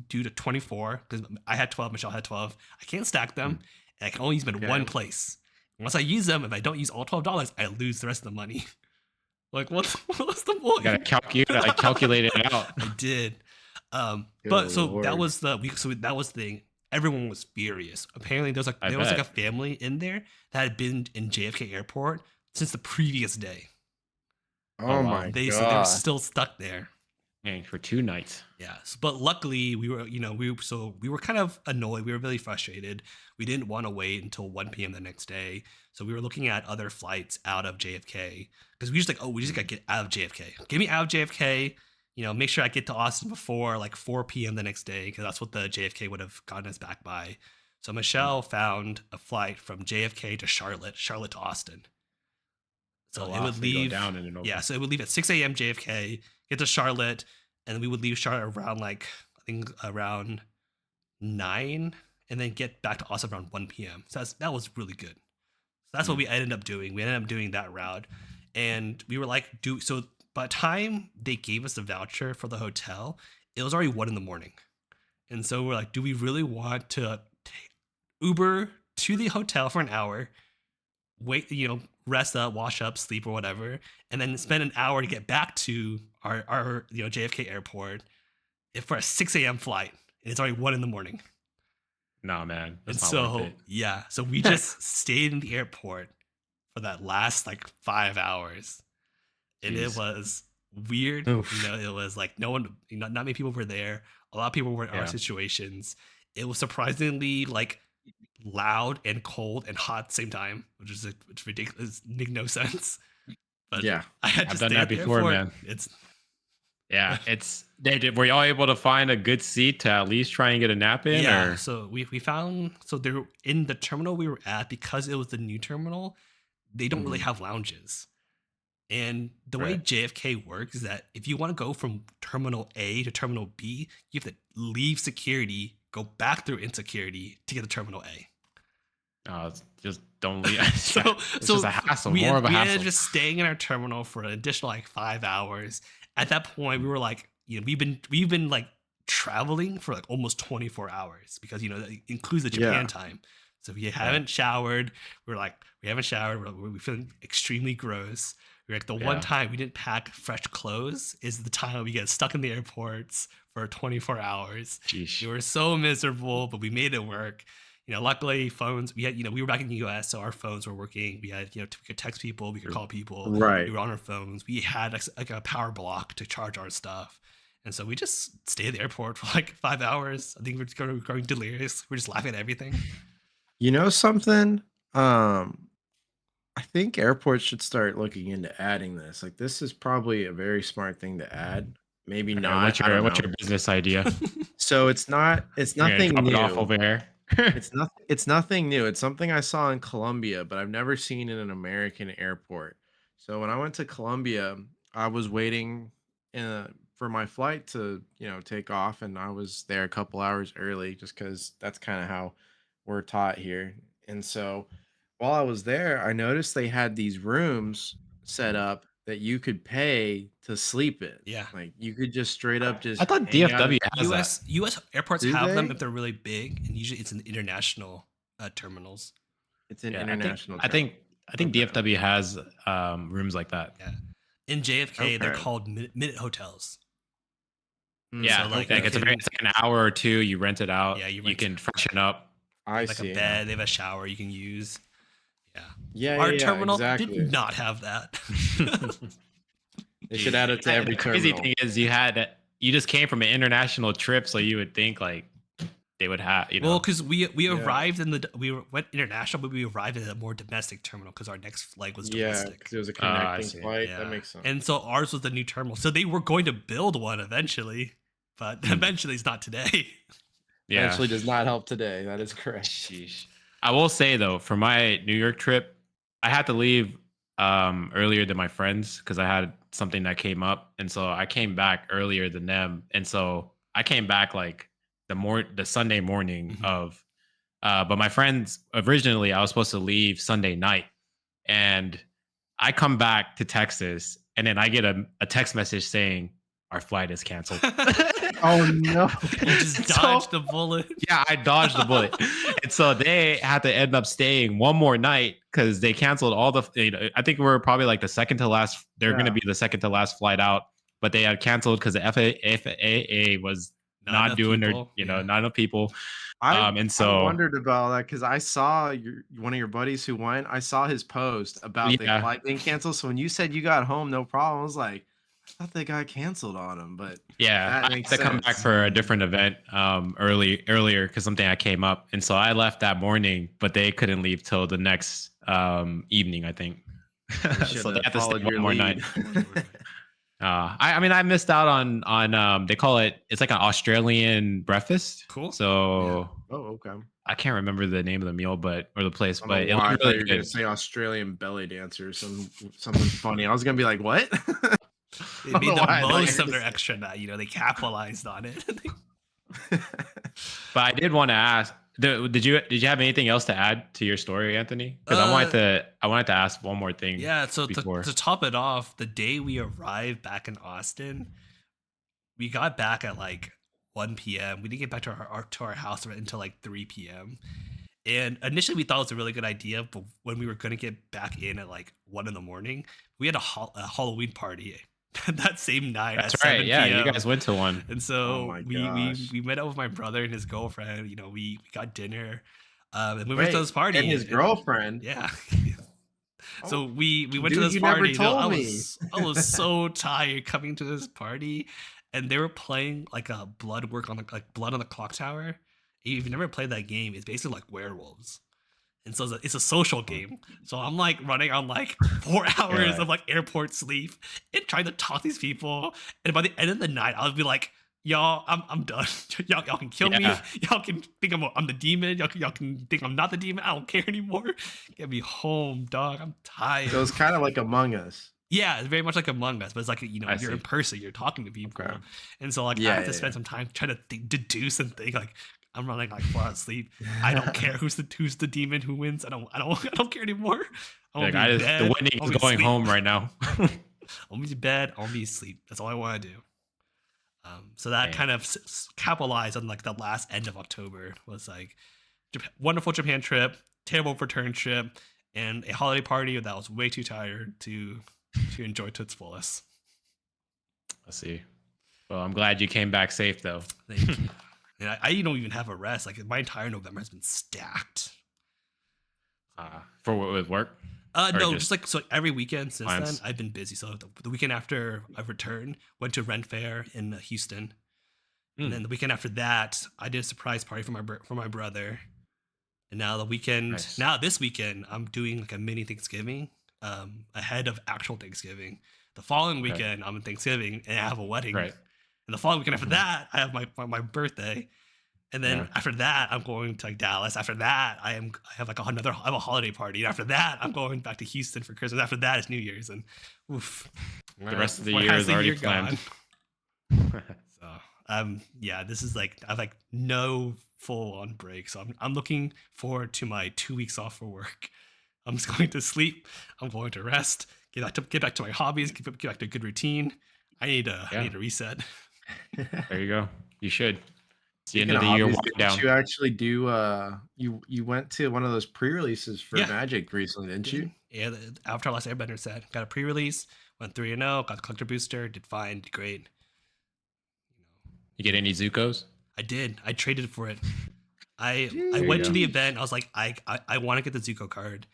do the 24 because I had 12. Michelle had 12. I can't stack them, and I can only use them in Okay. one place. Once I use them, if I don't use all $12, I lose the rest of the money. Like what's the point? You gotta calculate it out. I did. But Good so Lord. that was the thing. Everyone was furious. Apparently there was I like a bet. family in there that had been in JFK airport since the previous day. Oh wow. my So they were god. still stuck there. And for 2 nights. Yes, but luckily we were kind of annoyed. We were really frustrated. We didn't want to wait until 1 p.m. the next day, so we were looking at other flights out of JFK because we just gotta get out of JFK. Get me out of JFK. Make sure I get to Austin before like 4 p.m. the next day because that's what the JFK would have gotten us back by. So Michelle found a flight from JFK to Charlotte to Austin. So Oh, it wow, would so you go leave. down and then over. Yeah, so it would leave at 6 a.m. JFK, get to Charlotte, and then we would leave Charlotte around I think around 9, and then get back to Austin around 1 p.m. So that was really good. So that's what we ended up doing. We ended up doing that route, and we were like, so by the time they gave us the voucher for the hotel, it was already 1 in the morning. And so we're like, do we really want to Uber to the hotel for an hour, wait, rest up, wash up, sleep or whatever, and then spend an hour to get back to our JFK airport for a 6 a.m. flight, and it's already 1 in the morning. No, man, And that's not worth so it. yeah, so we just stayed in the airport for that last like 5 hours, and it Jeez. was weird. Oof. It was like no one, not many people were there. A lot of people were in our Yeah. situations. It was surprisingly like loud and cold and hot at the same time, which is ridiculous. Make no sense. But Yeah. I had to I've done stay that at the before, airport. man. It's Yeah, were y'all able to find a good seat to at least try and get a nap in? yeah. Or So we found, so there in the terminal we were at, because it was the new terminal, they don't really Mhm. have lounges. And the way Right. JFK works is that if you want to go from terminal A to terminal B, you have to leave security, go back through insecurity to get to terminal A. Just don't leave. So It's just a hassle, we more of a ended hassle. just staying in our terminal for an additional like 5 hours. At that point, we were like, we've been like traveling for like almost 24 hours, because that includes the Japan Yeah. time. So we haven't showered. We're like, we haven't showered. We're feeling extremely gross. We're like, the one Yeah. time we didn't pack fresh clothes is the time we get stuck in the airports for 24 hours. Sheesh. We were so miserable, but we made it work. Luckily phones, we had, we were back in the US, so our phones were working. We had, we could text people, we could call people. Right. We were on our phones. We had like a power block to charge our stuff. And so we just stayed at the airport for like 5 hours. I think we're just going delirious. We're just laughing at everything. You know something? I think airports should start looking into adding this. Like, this is probably a very smart thing to add. Maybe Okay, not. what's I don't your know. business idea? So it's You're gonna nothing drop it off new. over here. It's nothing new. It's something I saw in Colombia, but I've never seen in an American airport. So when I went to Colombia, I was waiting for my flight to, take off, and I was there a couple hours early just because that's kind of how we're taught here. And so while I was there, I noticed they had these rooms set up that you could pay to sleep in. Yeah. Like, you could just straight up just I thought hang out. DFW has that. US airports Do have them they? if they're really big, and usually it's in international terminals. It's an Yeah, international I think terminal. Okay. DFW has rooms like that. Yeah. In JFK, they're Okay. called minute hotels. Yeah, So, like, it's like an hour or two. You rent it out. Yeah, you you rent can freshen up. I like see. a bed, they have a shower you can use. Yeah. Yeah, Our yeah, terminal exactly. did not have that. They should add it to every The crazy terminal. thing is, you just came from an international trip, so you would think like they would have, Well, because we arrived went international, but we arrived at a more domestic terminal because our next flight was Yeah, domestic. because it was a I connecting see. flight. Yeah. That makes sense. And so ours was the new terminal. So they were going to build one eventually, but eventually it's not today. Yeah. Actually, does not help today. That is correct. Sheesh. I will say though, for my New York trip, I had to leave earlier than my friends because I had something that came up, and so I came back earlier than them, and so I came back like the Sunday morning of. But my friends, originally I was supposed to leave Sunday night, and I come back to Texas, and then I get a text message saying our flight is canceled. Oh no! You just dodged the bullet. Yeah, I dodged the bullet. And so they had to end up staying one more night because they canceled all the, I think we were probably like the second to last, they're going to be the second to last flight out, but they had canceled because the FAA was not doing people. their, not enough people. And so I wondered about that because I saw one of your buddies who went. I saw his post about the flight being canceled. So when you said you got home, no problem, I was like, I thought they got canceled on him. But yeah, I had to come back for a different event earlier because something that came up, and so I left that morning, but they couldn't leave till the next evening, I think. So they had to stay one more night. I missed out on they call it's like an Australian breakfast. Cool. So okay. I can't remember the name of the meal, or the place, but it I looked thought really you were good. gonna say Australian belly dancer or something funny. I was gonna be like, what? They made the most of their extra night. They capitalized on it. But I did want to ask, did you have anything else to add to your story, Anthony? Because I wanted to ask one more thing. Yeah, so to top it off, the day we arrived back in Austin, we got back at like 1 p.m. We didn't get back to our house until like 3 p.m. And initially we thought it was a really good idea, but when we were going to get back in at like 1 in the morning, we had a Halloween party that same night That's at right. 7 Yeah, you p.m. guys went to one. And Oh so my we gosh. we met up with my brother and his girlfriend. We got dinner, and we went to Wait, this party. and his girlfriend. Yeah. So Oh, we went to dude, this you never party. told I me. was so tired coming to this party, and they were playing like a blood on the clock tower. If you've never played that game, it's basically like werewolves. And so it's a social game. So I'm like running on like 4 hours Yeah. of like airport sleep and trying to talk to these people. And by the end of the night, I'll be like, y'all, I'm done. Y'all can kill me. Yeah. Y'all can think I'm the demon. Y'all can think I'm not the demon. I don't care anymore. Get me home, dog. I'm tired. So it's kind of like Among Us. Yeah, it's very much like Among Us, but it's like, I you're in see. person, you're talking to people. Okay. And so like I Yeah, have to yeah, spend yeah. some time trying to deduce and think like I'm running like 4 hours of sleep. I don't care who's the demon who wins. I don't care anymore. I want Like, to be in the bed. Whitney I is wanna be going asleep. home right now. I want to be in bed. I want to be asleep. That's all I want to do. So that Dang. kind of capitalized on like the last end of October was like wonderful Japan trip, terrible return trip, and a holiday party that I was way too tired to enjoy to its fullest. Let's see. Well, I'm glad you came back safe though. Thank you. And I don't even have a rest. Like my entire November has been stacked. For what, with work? Or No, just just like so every weekend since plans? then I've been busy. So the weekend after I returned, went to Rent Fair in Houston, and then the weekend after that, I did a surprise party for my brother. And now Nice. this weekend, I'm doing like a mini Thanksgiving, ahead of actual Thanksgiving. The following Okay. weekend, I'm in Thanksgiving and I have a wedding. Right. And the following weekend after Mhm. that, I have my birthday. And then Yeah. after that, I'm going to like Dallas. After that, I have like I have a holiday party. And after that, I'm going back to Houston for Christmas. After that, it's New Year's, and oof, The rest of the Where year has is the already year planned. So yeah, this is like I have like no full on break. So I'm looking forward to my 2 weeks off for work. I'm just going to sleep. I'm going to rest. Get back to my hobbies. Get back to a good routine. I need a reset. There you go. You should. It's the end Speaking of of the year hobbies, wind didn't down. you actually do you went to one of those pre-releases for Yeah. Magic recently, didn't you? Yeah, the Avatar Last Airbender set. Got a pre-release, went 3-0, got the collector booster, did fine, did great. You get any Zuko's? I did. I traded for it. I you went to go. the event. I was like, I want to get the Zuko card.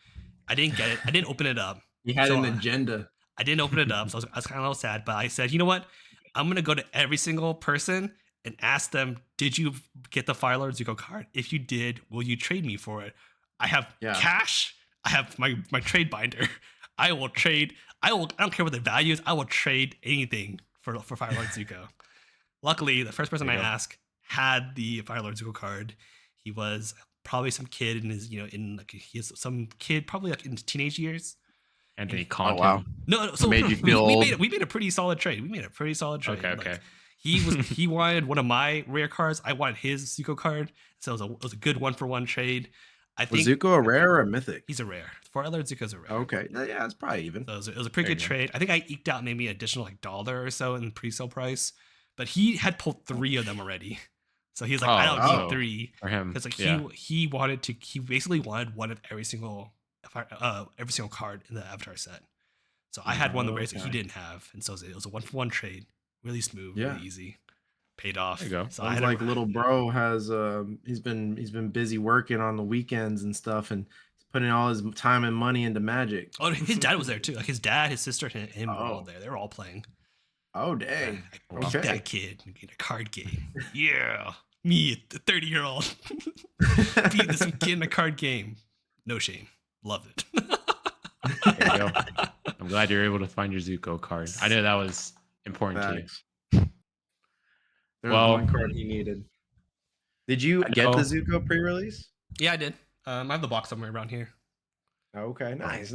I didn't get it. I didn't open it up. You had So, an agenda. I didn't open it up, so I was kind of a little sad. But I said, you know what? I'm gonna go to every single person and ask them, did you get the Fire Lord Zuko card? If you did, will you trade me for it? I have cash. I have my trade binder. I will trade. I don't care what the value is. I will trade anything for Fire Lord Zuko. Luckily, the first person I asked had the Fire Lord Zuko card. He was probably some kid in his, he has some kid probably like in his teenage years. Anthony Conton. Oh wow. No, so Made you feel we old. made a pretty solid trade. Okay. Like, he wanted one of my rare cards. I wanted his Zuko card. So it was a good 1-for-1 trade. I Was think Zuko a rare or a mythic? he's a rare. Fire Lord Zuko's a rare. Okay. Yeah, it's probably even. So it was a pretty There good you go. trade. I think I eked out maybe an additional like $1 or so in pre-sale price, but he had pulled 3 of them already. So he's like, I don't need 3 for him. because like Yeah. he basically wanted one of every single card in the Avatar set. So I had one of the rares that he didn't have, and so it was a 1-for-1 trade, really smooth, Yeah. really easy, paid off. There you go. So Sounds like little bro has he's been busy working on the weekends and stuff, and he's putting all his time and money into Magic. Oh, his dad was there too. Like his dad, his sister, and him were all Oh. there. They were all playing. Oh dang. I beat Okay. that kid in a card game. Yeah, me, the 30-year-old, beat this kid in a card game. No shame. Loved it. There you go. I'm glad you're able to find your Zuko card. I know that was important to you. Facts. There was Well- one card he needed. Did you I get the know. Zuko pre-release? Yeah, I did. I have the box somewhere around here. Okay, nice.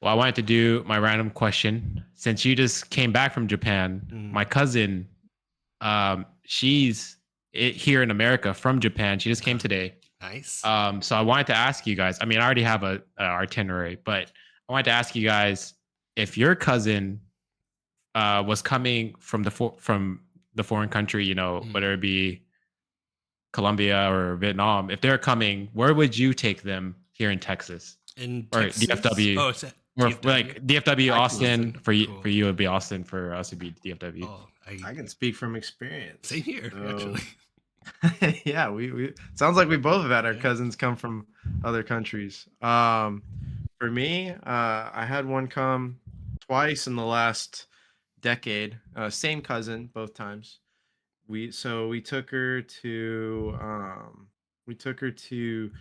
Well, I wanted to do my random question. Since you just came back from Japan, my cousin, she's here in America from Japan. She just came today. Nice. So I wanted to ask you guys. I mean, I already have a itinerary, but I wanted to ask you guys if your cousin was coming from the the foreign country, you know, Mhm. whether it be Colombia or Vietnam, if they're coming, where would you take them here in Texas In or Texas? DFW? Oh, it's at Or DFW. like DFW I can Austin Austin. for you, Cool. it would be Austin. For us, it'd be DFW. Oh, I can speak from experience. same here, So actually. yeah, we sounds like we both have had our Yeah. cousins come from other countries. For me, I had one come twice in the last decade. Same cousin both times. We took her to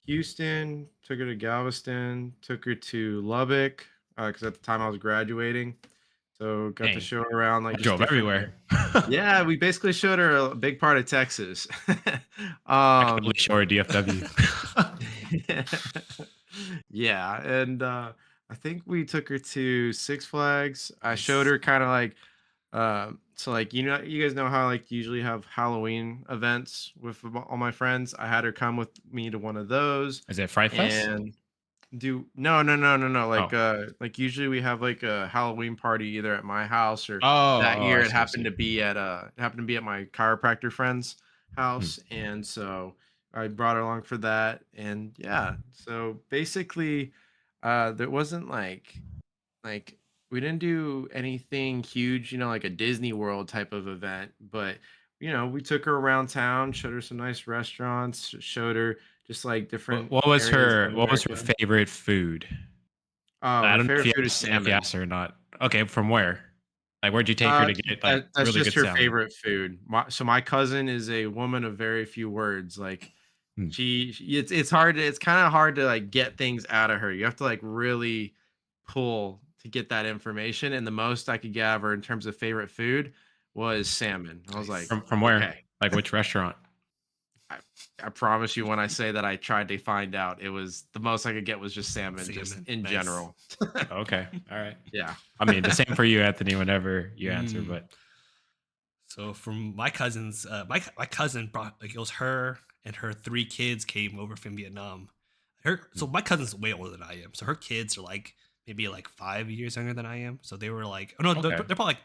Houston, took her to Galveston, took her to Lubbock because at the time I was graduating. So got to Dang, show her around I like just drove different everywhere. yeah, we basically showed her a big part of Texas. I can only um show her DFW. yeah, and I think we took her to Six Flags. I showed Nice. her kind of like so like you guys know how like usually have Halloween events with all my friends. I had her come with me to one of those Is it Fright Fest? and do no Oh, like usually we have like a Halloween party either at my house or that oh, year I it see, I happened see. to be at my chiropractor friend's Hmm. house, and so I brought her along for that. And yeah, so basically there wasn't like we didn't do anything huge, like a Disney World type of event, but we took her around town, showed her some nice restaurants, showed her just like different areas of What was her America. favorite food? I Her don't know favorite food is if you salmon. asked her or not. Okay, from where? Like, where'd you take her to get like That's really just good her salmon? favorite food. My cousin is a woman of very few words. Like Hmm. it's kind of hard to like get things out of her. You have to like really pull to get that information. And the most I could gather in terms of favorite food was salmon. I was like, Nice. From where? okay. Like which restaurant? I, I promise you when I say that I tried to find out, it was the most I could get was just salmon, just Salmon. in Nice. general. Okay, all right. Yeah. I mean, the same for you, Anthony. Whenever you answer, Mm. but So from my cousins, my cousin brought like it was her and her three kids came over from Vietnam. So my cousin's way older than I am. So her kids are like maybe like 5 years younger than I am. So they were like, oh no, they're okay, probably like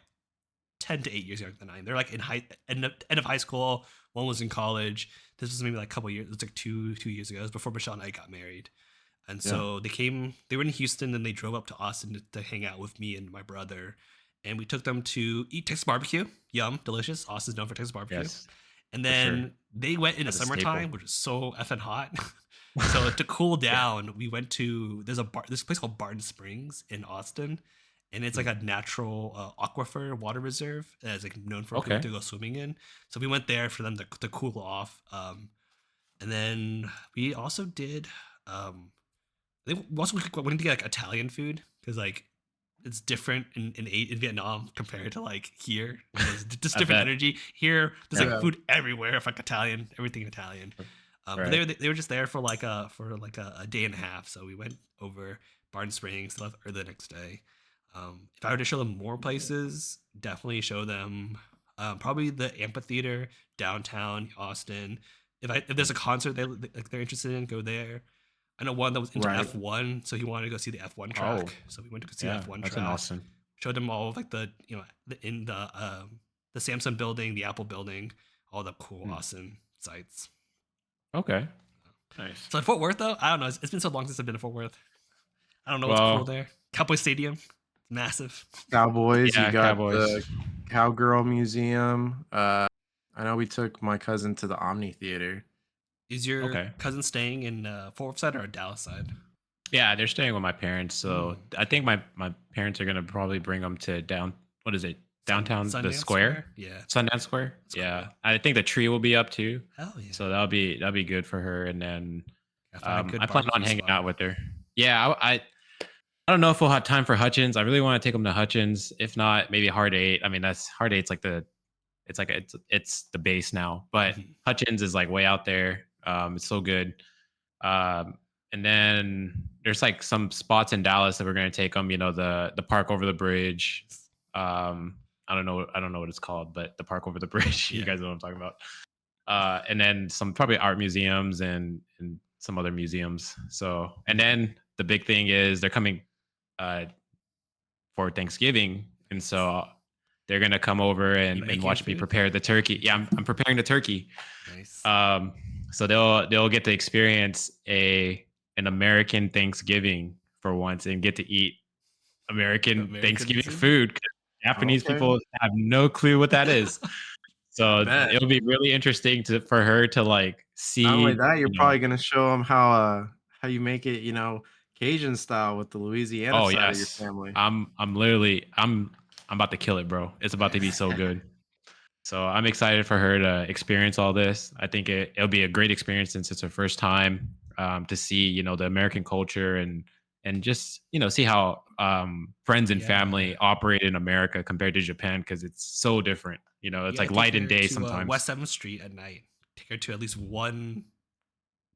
10 to 8 years younger than I am. They're like in end of high school. One was in college. This was maybe like a couple years. It was like two years ago. It was before Michelle and I got married. And Yeah. so they were in Houston, and they drove up to Austin to hang out with me and my brother. And we took them to eat Texas barbecue. Yum, delicious. Austin's known for Texas barbecue. yes, And for sure. then they went in the That's a staple. summertime, which is so effing hot. So to cool down, we went to there's a place called Barton Springs in Austin, and it's like Mm. a natural aquifer water reserve that's like known for people Okay, to go swimming in. So we went there for them to cool off. And then we also did they also wanted to get like Italian food because like it's different in Vietnam compared to like here. There's just I different bet. energy. Here, there's Yeah, like Yeah. food everywhere. Of like Italian, everything Italian. But right. they were just there for like a day and a half. So we went over Barton Springs, left early the next day. If I were to show them more places, definitely show them probably the amphitheater downtown Austin. If there's a concert they're interested in, go there. I know one that was into Right. F1, so he wanted to go see the F1 Oh, track. So we went to go see the yeah, F1 that's an track. Austin. Showed him all of like in the Samsung building, the Apple building, all the cool Hmm. Austin sites. Okay, nice. So in Fort Worth though, I don't know. It's been so long since I've been to Fort Worth. I don't know what's cool Well, there. Cowboy Stadium, massive. Cowboys, you yeah, got Cowboys. the Cowgirl Museum. I know we took my cousin to the Omni Theater. Is your Okay. cousin staying in Fort Worth side or Dallas side? Yeah, they're staying with my parents, so Mm. I think my parents are gonna probably bring them to what is it? Downtown, the Sundance square, Yeah, Sundance Square. that's Yeah, cool. I think the tree will be up too, Hell yeah. so that'll be good for her. And then I find a good I plan on barbecue hanging spot. out with her. Yeah, I don't know if we'll have time for Hutchins. I really want to take them to Hutchins. If not, maybe Hard Eight. I mean, that's Hard Eight's like it's the base now, but Mhm. Hutchins is like way out there. It's so good. And then there's like some spots in Dallas that we're gonna take them. You know, the park over the bridge. I don't know what it's called, but the park over the bridge. You Yeah. guys know what I'm talking about. And then some probably art museums and some other museums. So, and then the big thing is they're coming uh, for Thanksgiving, and so they're gonna come over and making watch me food? prepare the turkey. Yeah, I'm preparing the turkey. Nice. So they'll get to experience an American Thanksgiving for once and get to eat American Thanksgiving food. 'Cause Japanese Okay. people have no clue what that is. So Bet. it'll be really interesting for her to like Not only see, that, you're you know. probably gonna show them how you make it, Cajun style with the Louisiana Oh side of your yes, family. I'm about to kill it, bro. It's about to be so good. So I'm excited for her to experience all this. I think it'll be a great experience since it's her first time to see, the American culture and just, see how friends and family operate in America compared to Japan, because it's so different. It's like light and day sometimes. West 7th Street at night. Take her to at least one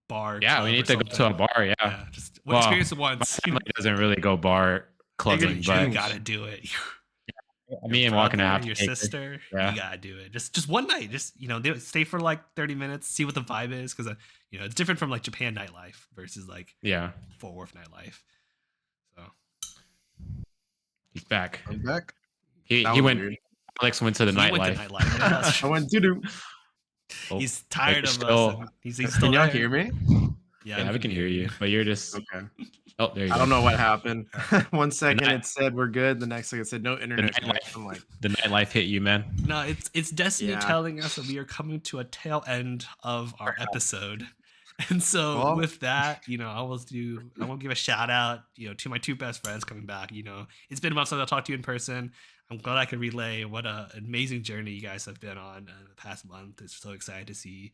bar. Yeah, we need to go to a bar. Yeah, just experience it once. My family doesn't really go bar clubbing, but you gotta do it. Me and Walker have your sister, you gotta do it. Just one night. Just stay for like 30 minutes, see what the vibe is, because it's different from like Japan nightlife versus like Fort Worth nightlife. So he's back. I'm back. He went. Weird. Alex went to the nightlife. I went to. He's tired of us. He's still Can y'all hear me? Yeah, we can hear you, but you're just okay. Oh, there you go. I don't know what happened. 1 second it said we're good. The next second it said no internet connection. The nightlife hit you, man. No, it's destiny telling us that we are coming to a tail end of our episode. And so with that, I want to give a shout out, to my two best friends coming back. It's been a month since I talked to you in person. I'm glad I could relay what an amazing journey you guys have been on in the past month. It's so excited to see,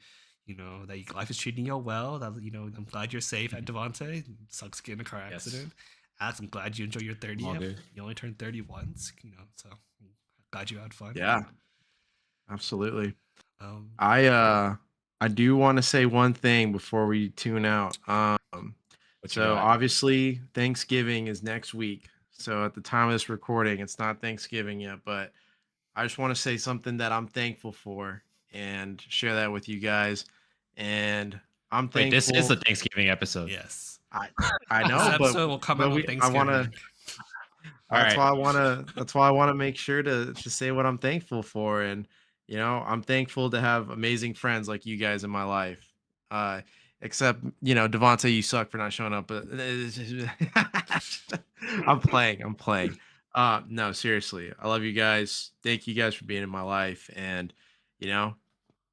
that your life is treating you well. That I'm glad you're safe at Devante. Sucks getting in a car accident. Alex, I'm glad you enjoyed your 30th. You only turned 30 once, so I'm glad you had fun. Yeah, absolutely. I do want to say one thing before we tune out. So obviously Thanksgiving is next week. So at the time of this recording, it's not Thanksgiving yet, but I just want to say something that I'm thankful for and share that with you guys. And I'm thankful. This is the Thanksgiving episode. Yes, I know, this but episode will come out on Thanksgiving. I want to. That's why I want to make sure to say what I'm thankful for, and I'm thankful to have amazing friends like you guys in my life. Except Devante, you suck for not showing up. But I'm playing. No, seriously, I love you guys. Thank you guys for being in my life, and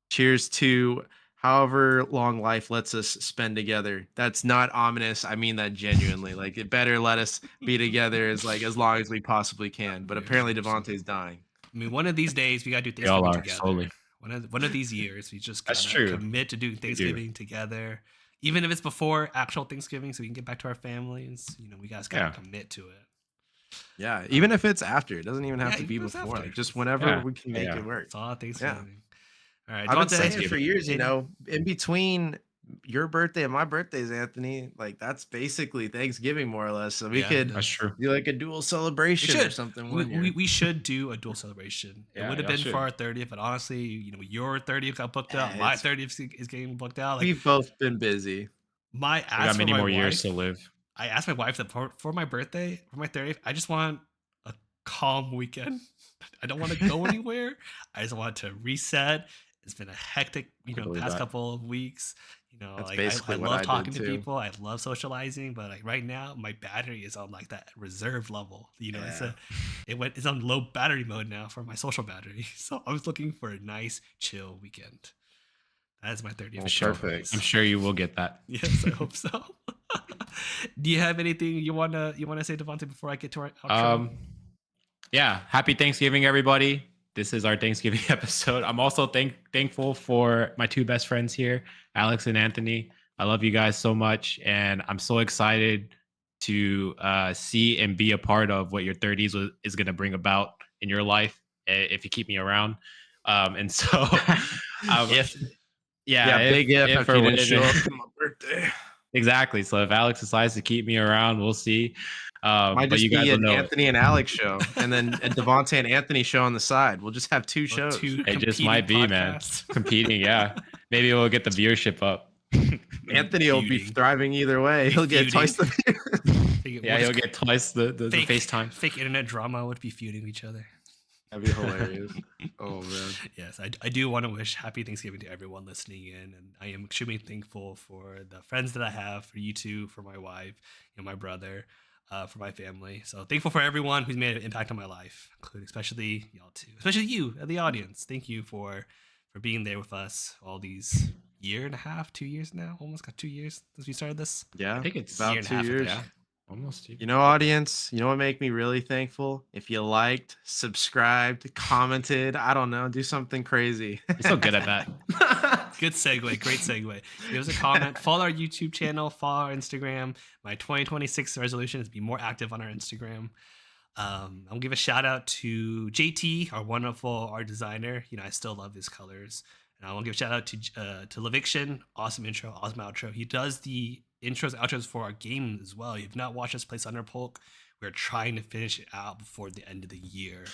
cheers to however long life lets us spend together. That's not ominous. I mean that genuinely. Like, it better let us be together as long as we possibly can. But apparently Devante's dying. I mean, one of these days we gotta do Thanksgiving together. Slowly. One of these years we just gotta commit to doing Thanksgiving together. Even if it's before actual Thanksgiving, so we can get back to our families. We guys gotta commit to it. Yeah, even if it's after, it doesn't even have to be before. Like, just whenever we can make it work. It's all Thanksgiving. All right, I've been saying it for years. In between your birthday and my birthdays, Anthony, like that's basically Thanksgiving more or less. So we could do like a dual celebration or something. We should do a dual celebration. It would have been for our 30th, but honestly, your 30th got booked out. My 30th is getting booked out. We've both been busy. We got many more years to live. I asked my wife that for my birthday, for my 30th, I just want a calm weekend. I don't want to go anywhere. I just want to reset. It's been a hectic, past couple of weeks. I love talking to people. I love socializing, but like right now, my battery is on like that reserve level. It's on low battery mode now for my social battery. So I was looking for a nice, chill weekend. That is my 30th. Perfect. I'm sure you will get that. Yes, I hope so. Do you have anything you wanna say, Devante, before I get to our outro? Yeah. Happy Thanksgiving, everybody. This is our Thanksgiving episode. I'm also thankful for my two best friends here, Alex and Anthony. I love you guys so much, and I'm so excited to see and be a part of what your 30s is going to bring about in your life if you keep me around. And so, if you didn't show up to my birthday. Exactly. So if Alex decides to keep me around, we'll see. Might just be an Anthony and Alex show, and then a Devante and Anthony show on the side. We'll just have two shows. It just might be, man. Competing, yeah. Maybe we'll get the viewership up. Anthony will be thriving either way. He'll get twice the he'll get twice the FaceTime. Fake internet drama would be feuding each other. That'd be hilarious. Oh man. Yes, I do want to wish happy Thanksgiving to everyone listening in, and I am extremely thankful for the friends that I have, for you two, for my wife, my brother, for my family. So thankful for everyone who's made an impact on my life, including especially y'all too, especially you, the audience. Thank you for being there with us all these year and a half, 2 years now, almost got 2 years since we started this. Yeah. I think it's about year and a 2 half, I years. think. yeah, almost. Audience, what make me really thankful? If you liked, subscribed, commented, I don't know, do something crazy. You're so good at that. Good segue. Great segue. Give us a comment. Follow our YouTube channel. Follow our Instagram. My 2026 resolution is to be more active on our Instagram. I'll give a shout out to JT, our wonderful art designer. I still love his colors. And I want to give a shout out to Leviction. Awesome intro, awesome outro. He does the intros, outros for our game as well. If you've not watched us play Thunderpolk, we're trying to finish it out before the end of the year.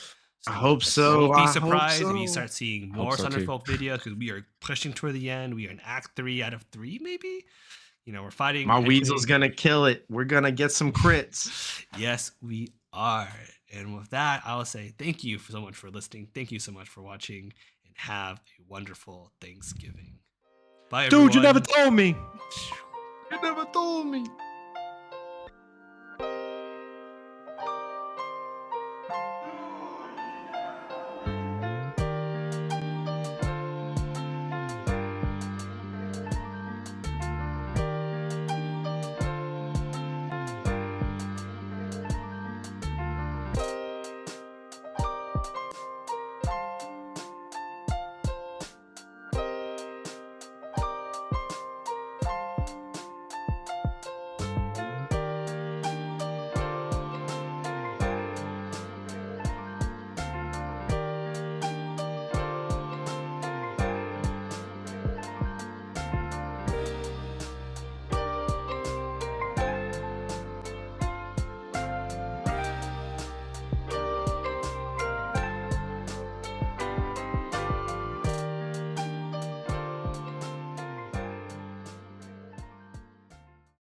I hope so. Don't be I hope surprised if you so. start seeing Hope more so, too. Thunderfolk videos, because we are pushing toward the end. We are in Act 3 out of 3, maybe. We're fighting. My Weasel's gonna kill it. We're gonna get some crits. Yes, we are. And with that, I will say thank you so much for listening. Thank you so much for watching, and have a wonderful Thanksgiving. Bye, everyone. Dude, you never told me. You never told me.